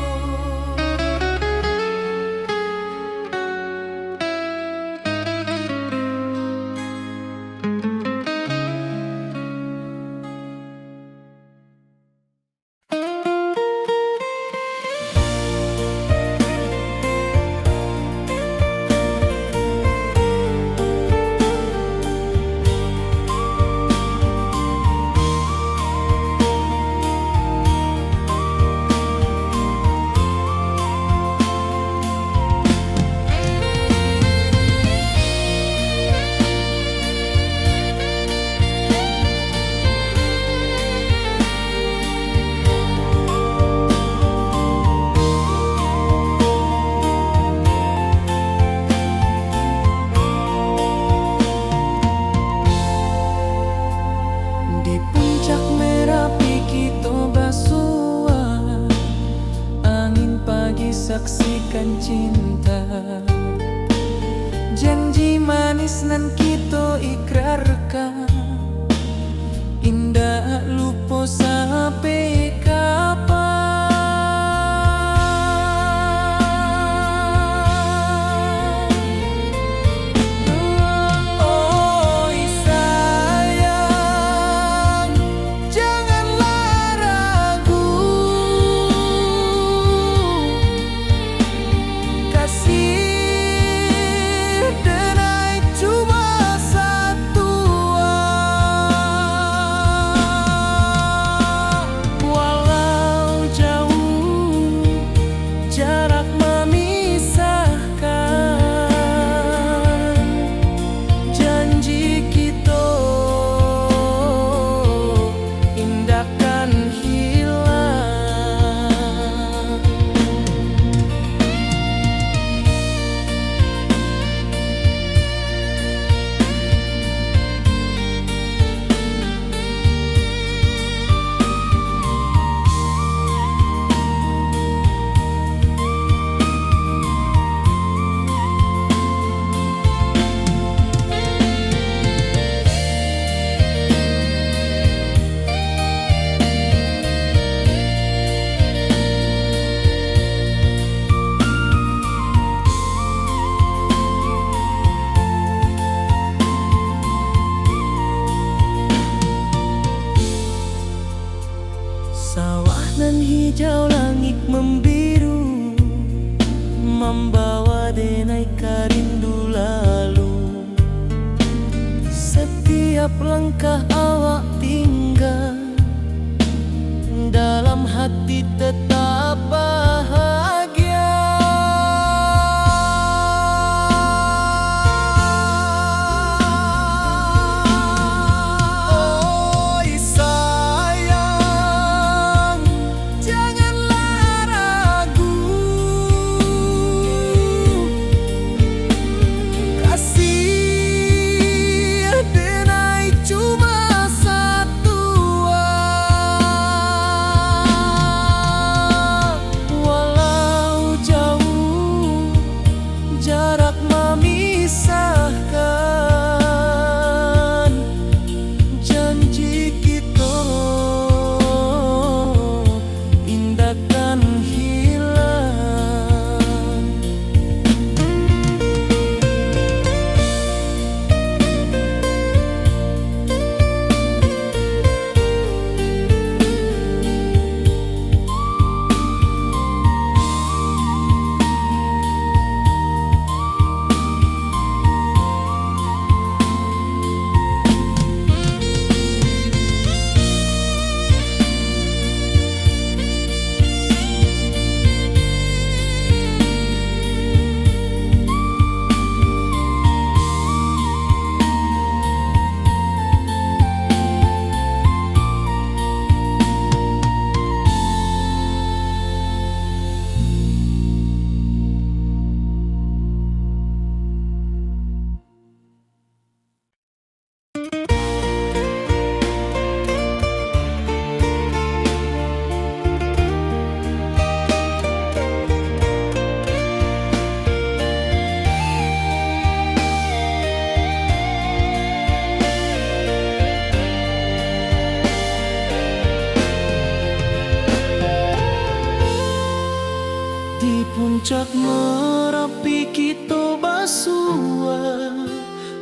Di puncak Merapi kita basua, angin pagi saksikan cinta, janji manis nan kita ikrarkan, indah lupa sampai kapan. Oi sayang, janganlah ragu, kasih denai cuma satu. Walau jauh jarak memisahkan, janji kita indahkan hilang. Sawah nan hijau, langit membiru, membawa denai karindu lalu. Setiap langkah awak tinggal, dalam hati tetap bahagia. Oi sayang, janganlah ragu, kasih denai cuma satu. puncak Merapi kita basua,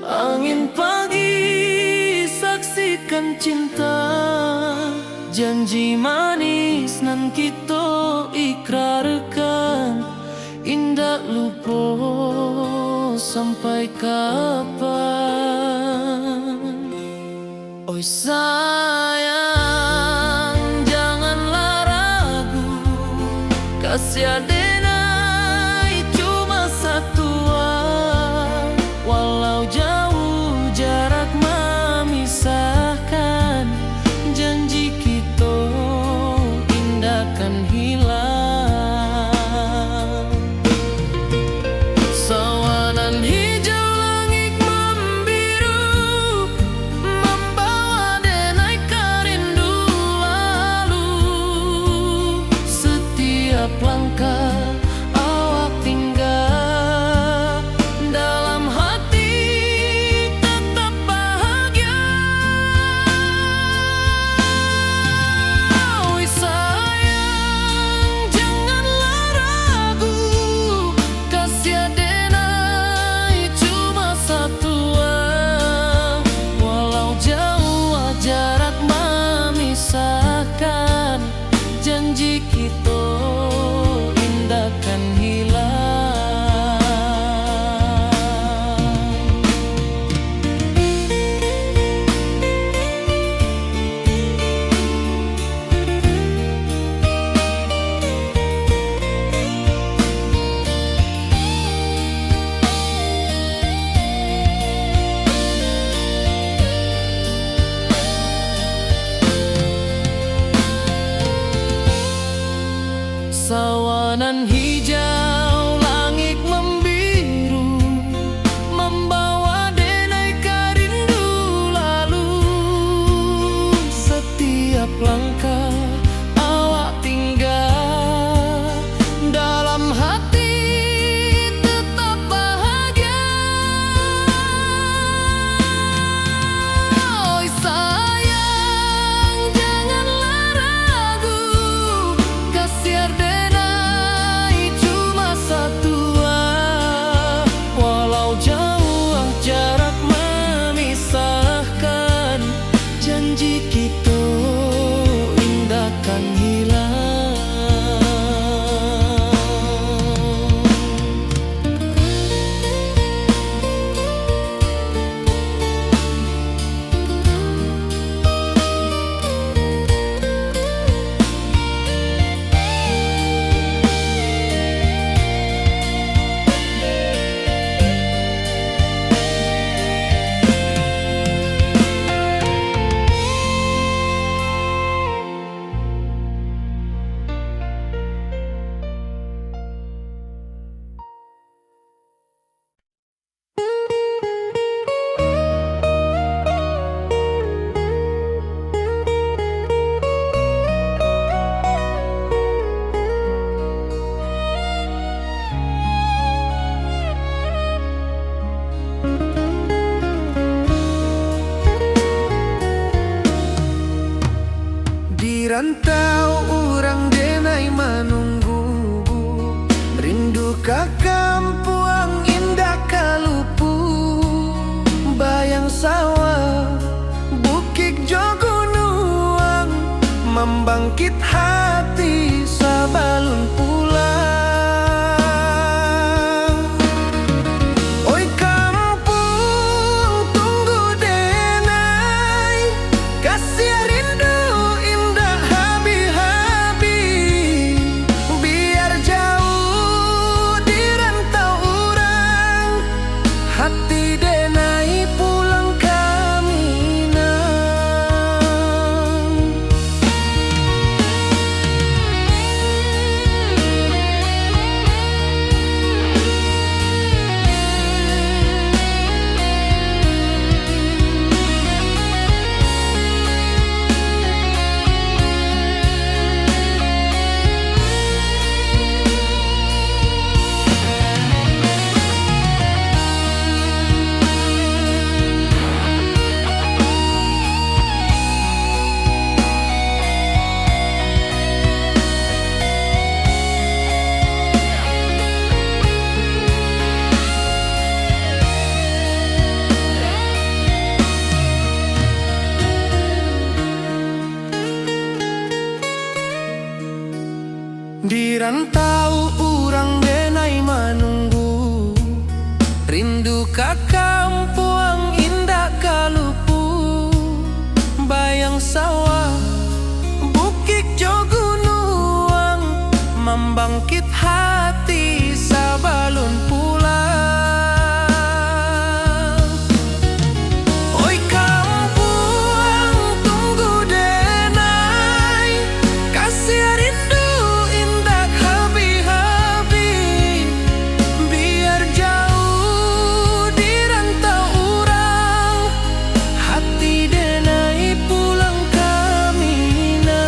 angin pagi saksikan cinta, janji manis nan kita ikrarkan, indah lupa sampai kapan. Oi sayang, janganlah ragu, kasih adenai cuma satu, walau jauh jarak memisahkan, janji kita indah kan hilang. Sawanan hijau langit membiru, membawa denai kerindu lalu. Setiap langkah awak tinggal, dalam hati tetap bahagia. Oi sayang, janganlah ragu, kasih adenai cuma satu, walau jauh jarak memisahkan, janji kita indah kan hilang. Sawanan hijau langit membiru, membawa denai kerindu lalu. Setiap langkah awak tinggal, dalam hati tetap bahagia. Oi sayang, janganlah ragu, kasih adenai cuma satu, walau jauh jarak memisahkan, janji kita indah kan hilang. Di rantau orang denai menunggu, rindu ke kampung indah kalupu, bayang sawah bukit jogunuang, membangkit hati sabalun pulang. Oi kampung tunggu denai, kasih rindu indah habi-habi, biar jauh di Di rantau urang denai manunggu, rindu ka kampung indah kalupu. Bayang sawah, bukit jo gunung, membangkit hati sabalun pulang. Oi kampung tunggu denai, kasih rindu indah habi-habi. Biar jauh di rantau urang, hati denai pulang kamina.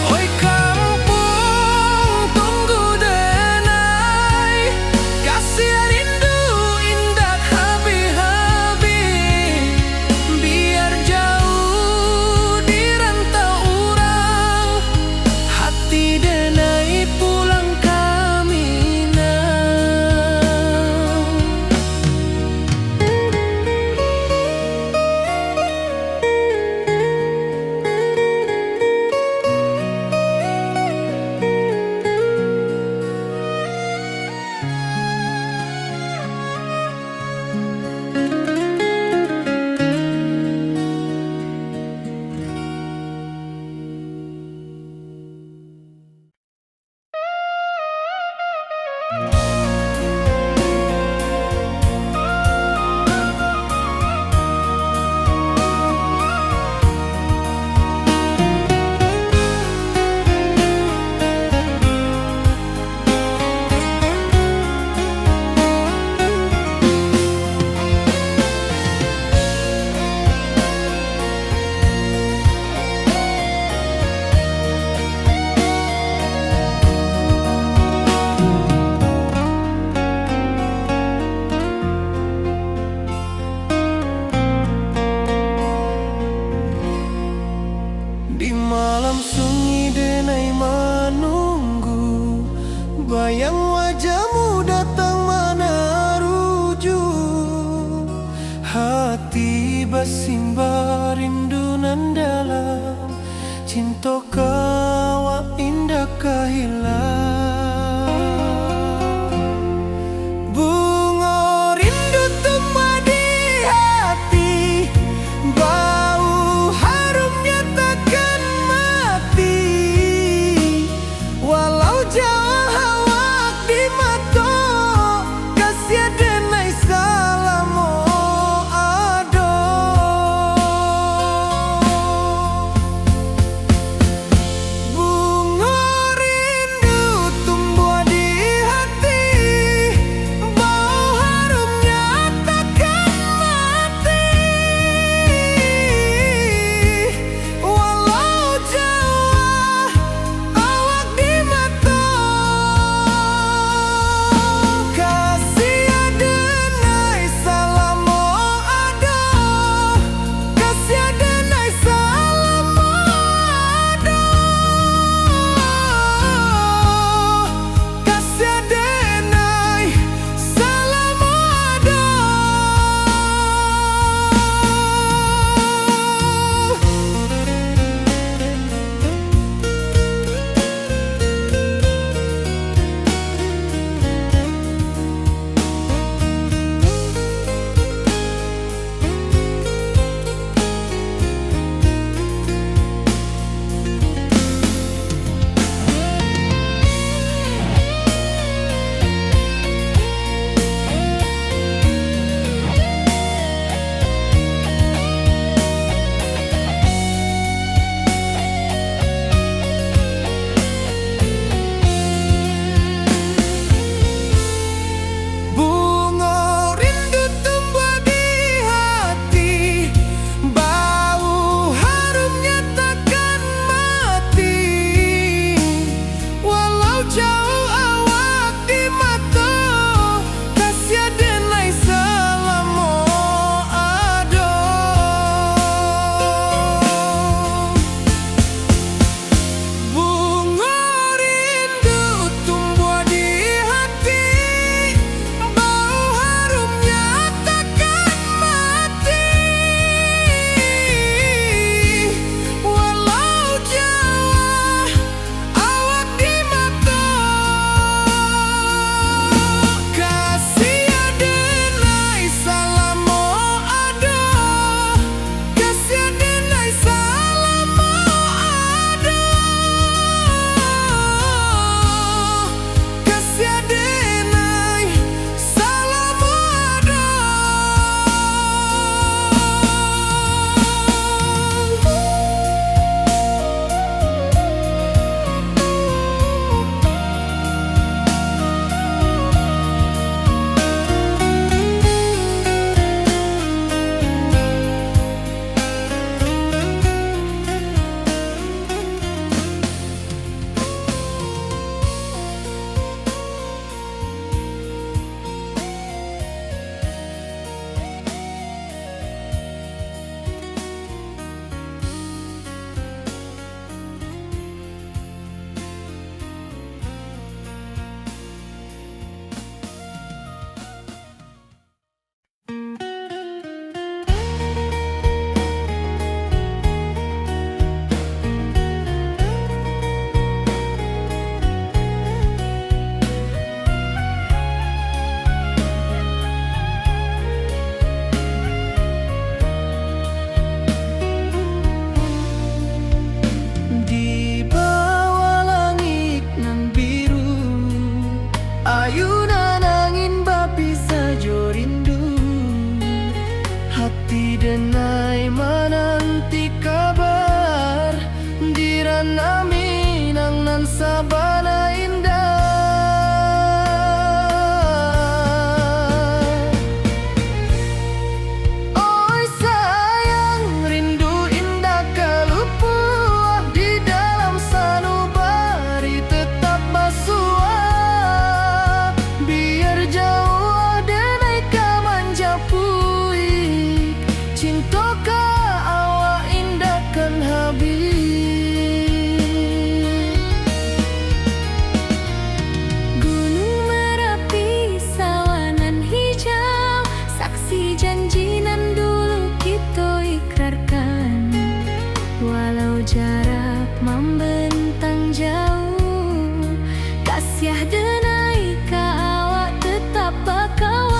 Oi kampung tunggu denai, kasih rindu indah habi-habi. Biar jauh di rantau urang, hati denai pulang kamina. Di malam sunyi denai menunggu, bayang wajahmu datang mana ruju. Hati bersimba rindu nan dalam, cinta kawa indah kahilang. Bunga rindu tumbuh di hati, bau harumnya takkan mati. Walau jauh hawak di mata, kasih denai salamo ado. Bunga rindu bunga Minang nan sabana indah. Oi sayang, rindu indah kalupuah di dalam sanubari tetap basuah. Biar jauh denai ka manjapui, cinta ka awak indahkan habis. Gunung Merapi, sawanan hijau, saksi janji nan dulu kita ikrarkan. Walau jarak membentang jauh, kasiah denai ka awak tetap bakawan.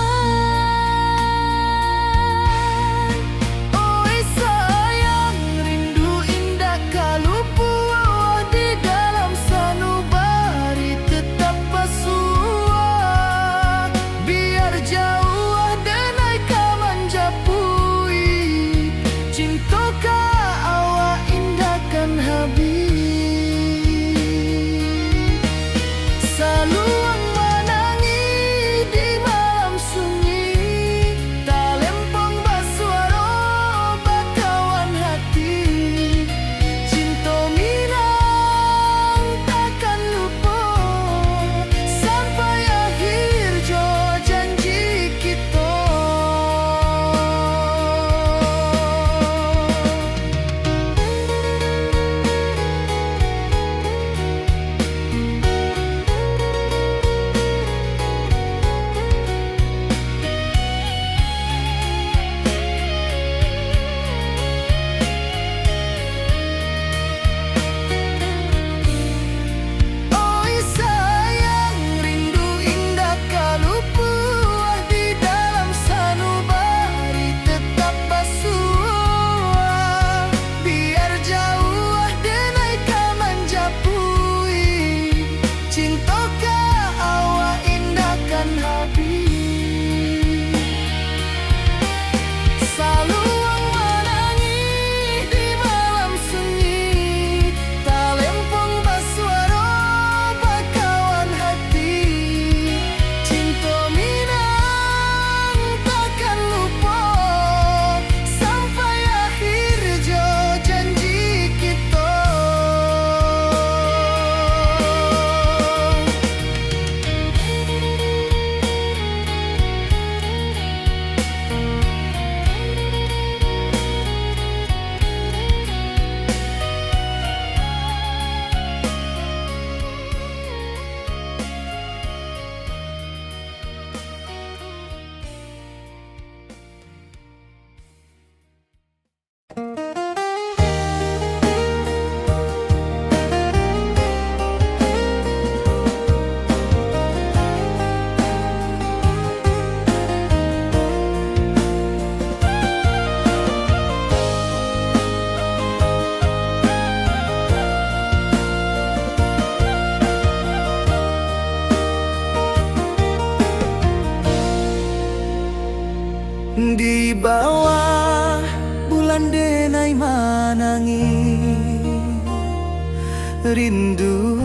Oi sayang, rindu indah kalupuah di dalam sanubari tetap basuah. Biar jauh denai ka manjapui, cinta ka awak indahkan habis. Saluang menangi di malam sunyi, talempong basuaro bakawan hati. Cinta Minang takkan lupa sampai akhir jo janji kita. Oi sayang, rindu indah kalupuah di dalam sanubari tetap basuah. Biar jauh denai ka manjapui, cinta ka awak indahkan habis. Saluang menangi di malam sunyi, talempong basuaro bakawan hati. Cinta Minang takkan lupa sampai akhir jo janji kita. Di bawah bulan denai manangi, rindu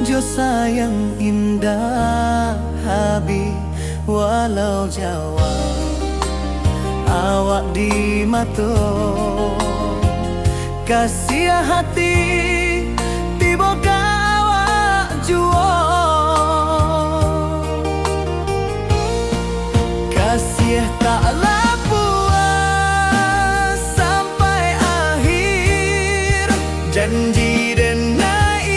jo sayang indah habis. Walau Jawa awak di mato, kasih hati tiba ka awak juo. Kasih taklah puas sampai akhir, janji denai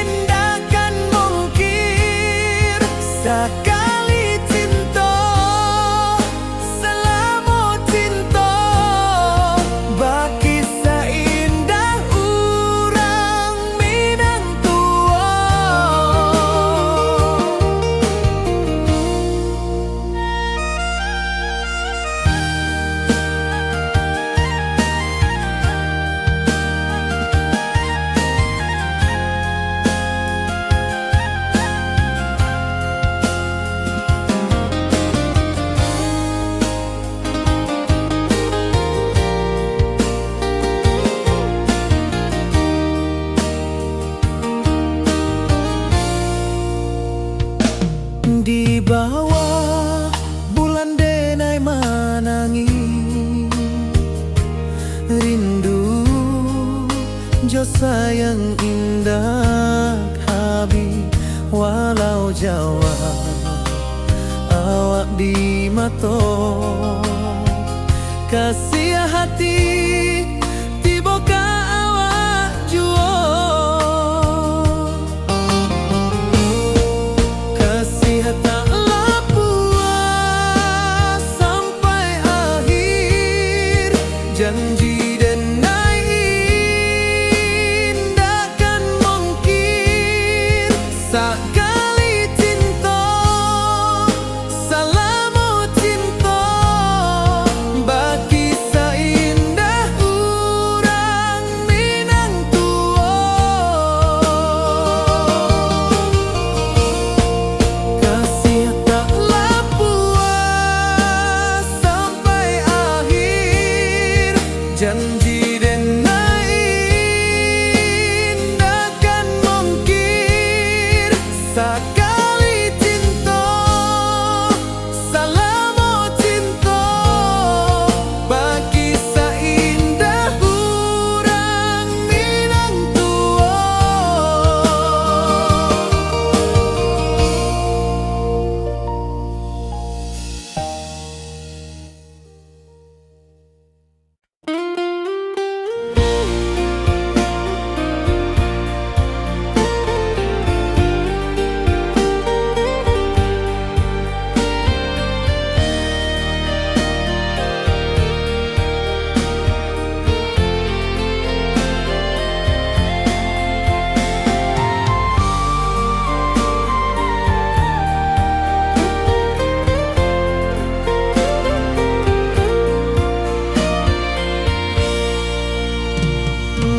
indahkan mungkir. Sekali cinta selama cinta, baki seindah urang Minang tua. Jo sayang indah habi walau Jawa awak di mato kasih hati tiba ka awak juo kasih tak puas sampai akhir janji sekali cinta, salamu cinta, bagi seindah urang Minang tua. Kasih taklah puas sampai akhir, janji sekali cinta, salamu cinta, bagi seindah urang Minang tua.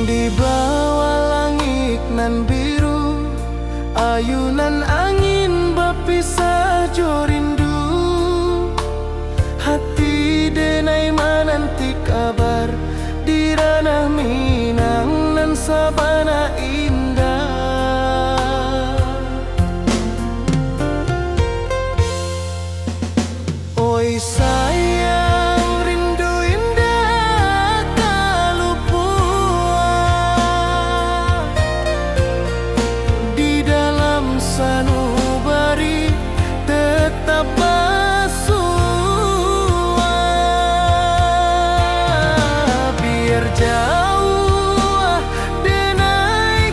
Di bawah langit nan biru, ayunan angin berpisah jo rindu. Hati denai menanti kabar di ranah Minang nan sabana indah. Oi sayang rindu indah kalupua di dalam sanubari tetap bersua. Biar jauh denai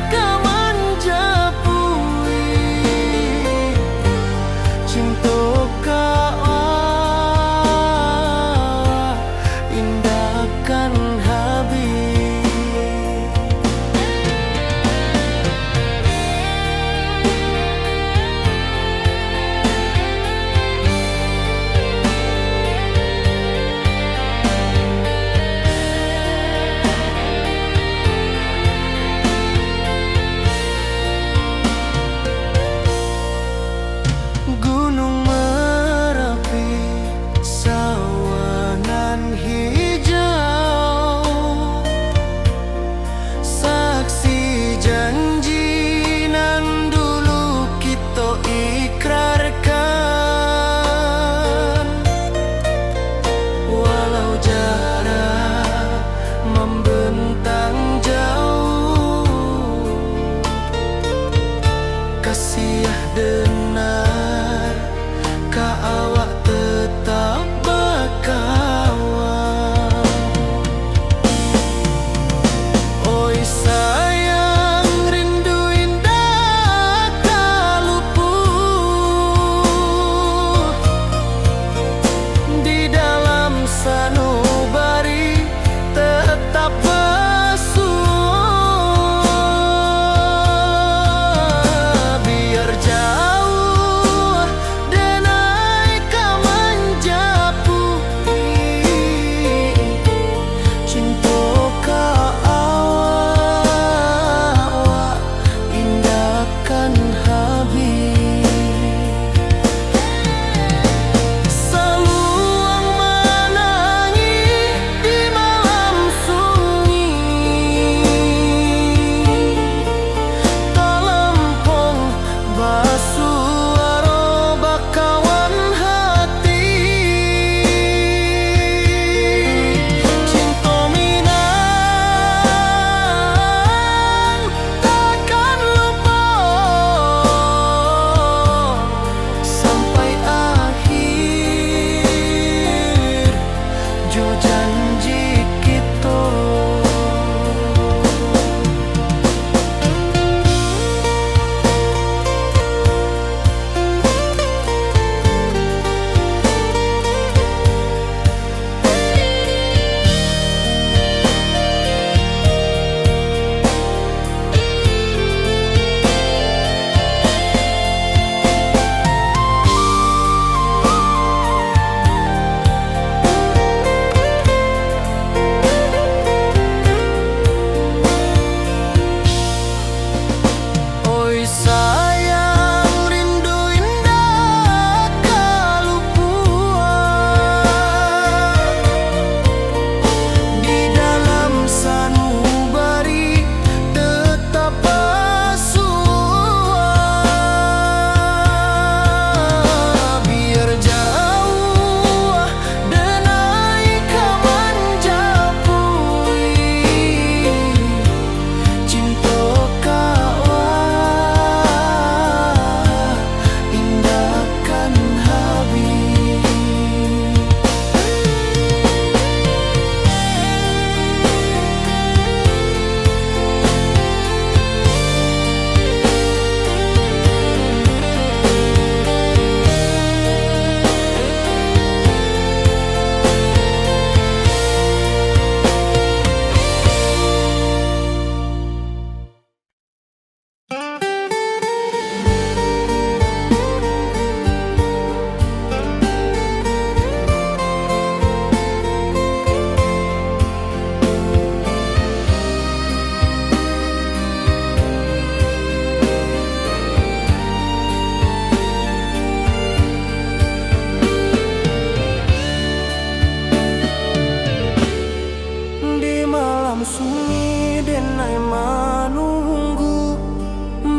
denai menunggu,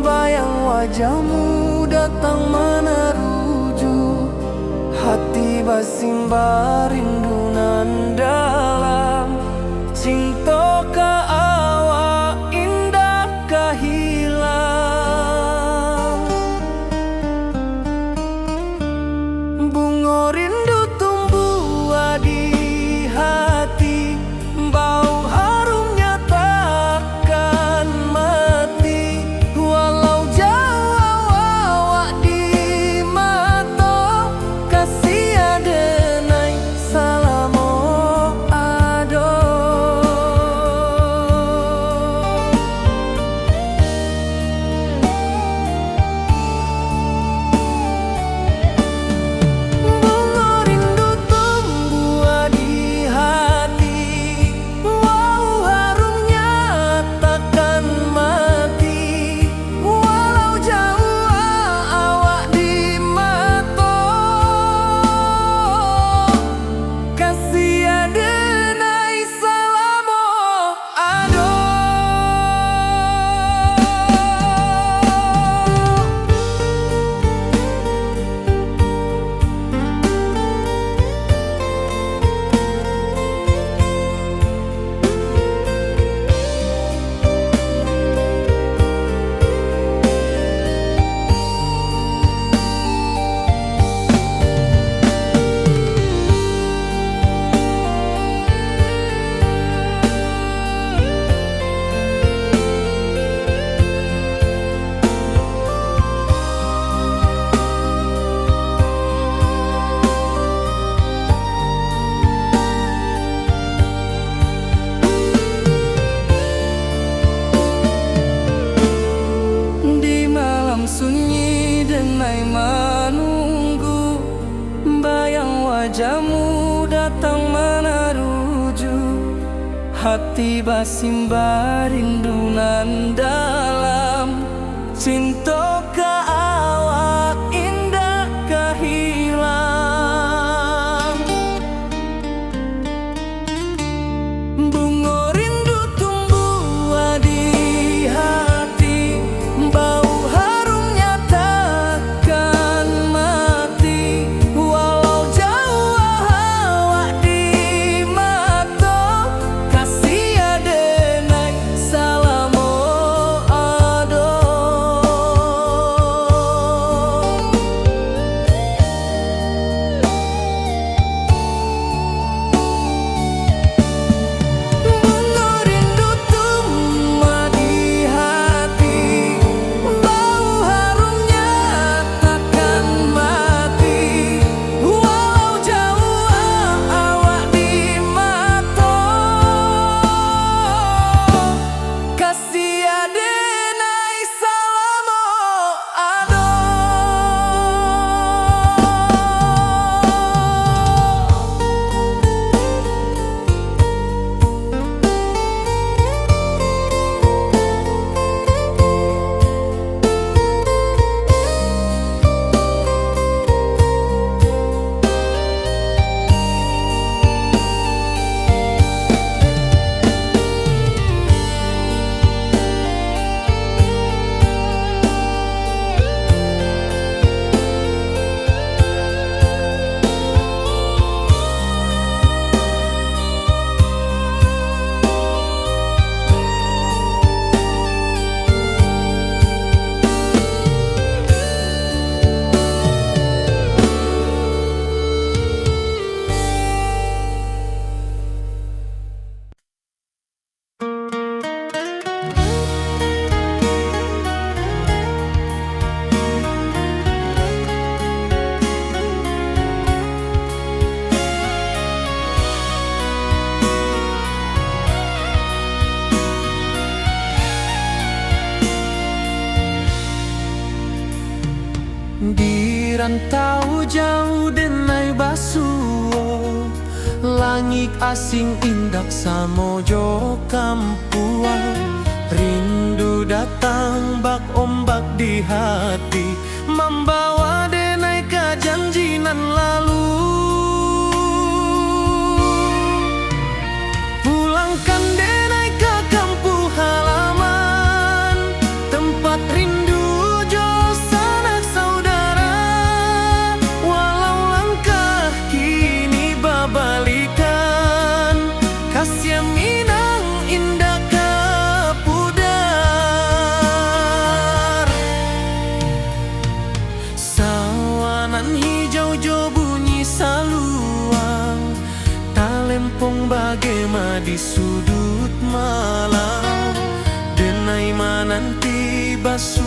bayang wajahmu datang meneruju. Hati basimba rindu nan dalam, cinta ka awak indah kahilang. Bunga rindu tumbuh di hati, bau harumnya takkan mati. Walau jauh awak di mata, kasih adenai salamo ado. Bunga rindu tumbuh di hati, wow harumnya takkan mati. Walau jauh awak di mata, kasih adenai salamo ado. Di malam sunyi denai menunggu, bayang wajahmu datang meneruju. Hati basimba rindu nan dalam, cinta ka awak indah kahilang. Bunga rindu tumbuh di hati, bau harumnya takkan mati. Walau jauh awak di mata, kasih adenai salamo ado. Bunga rindu tumbuh di hati, bau harumnya takkan mati. Walau jauh awak di mata, kasih adenai salamo ado. Di rantau jauh denai basuo, langit asing indak samojo kampuan. Rindu datang bak ombak di hati, membawa denai ke janji nan lalu. Pulangkan denai ke kampung halaman. basuh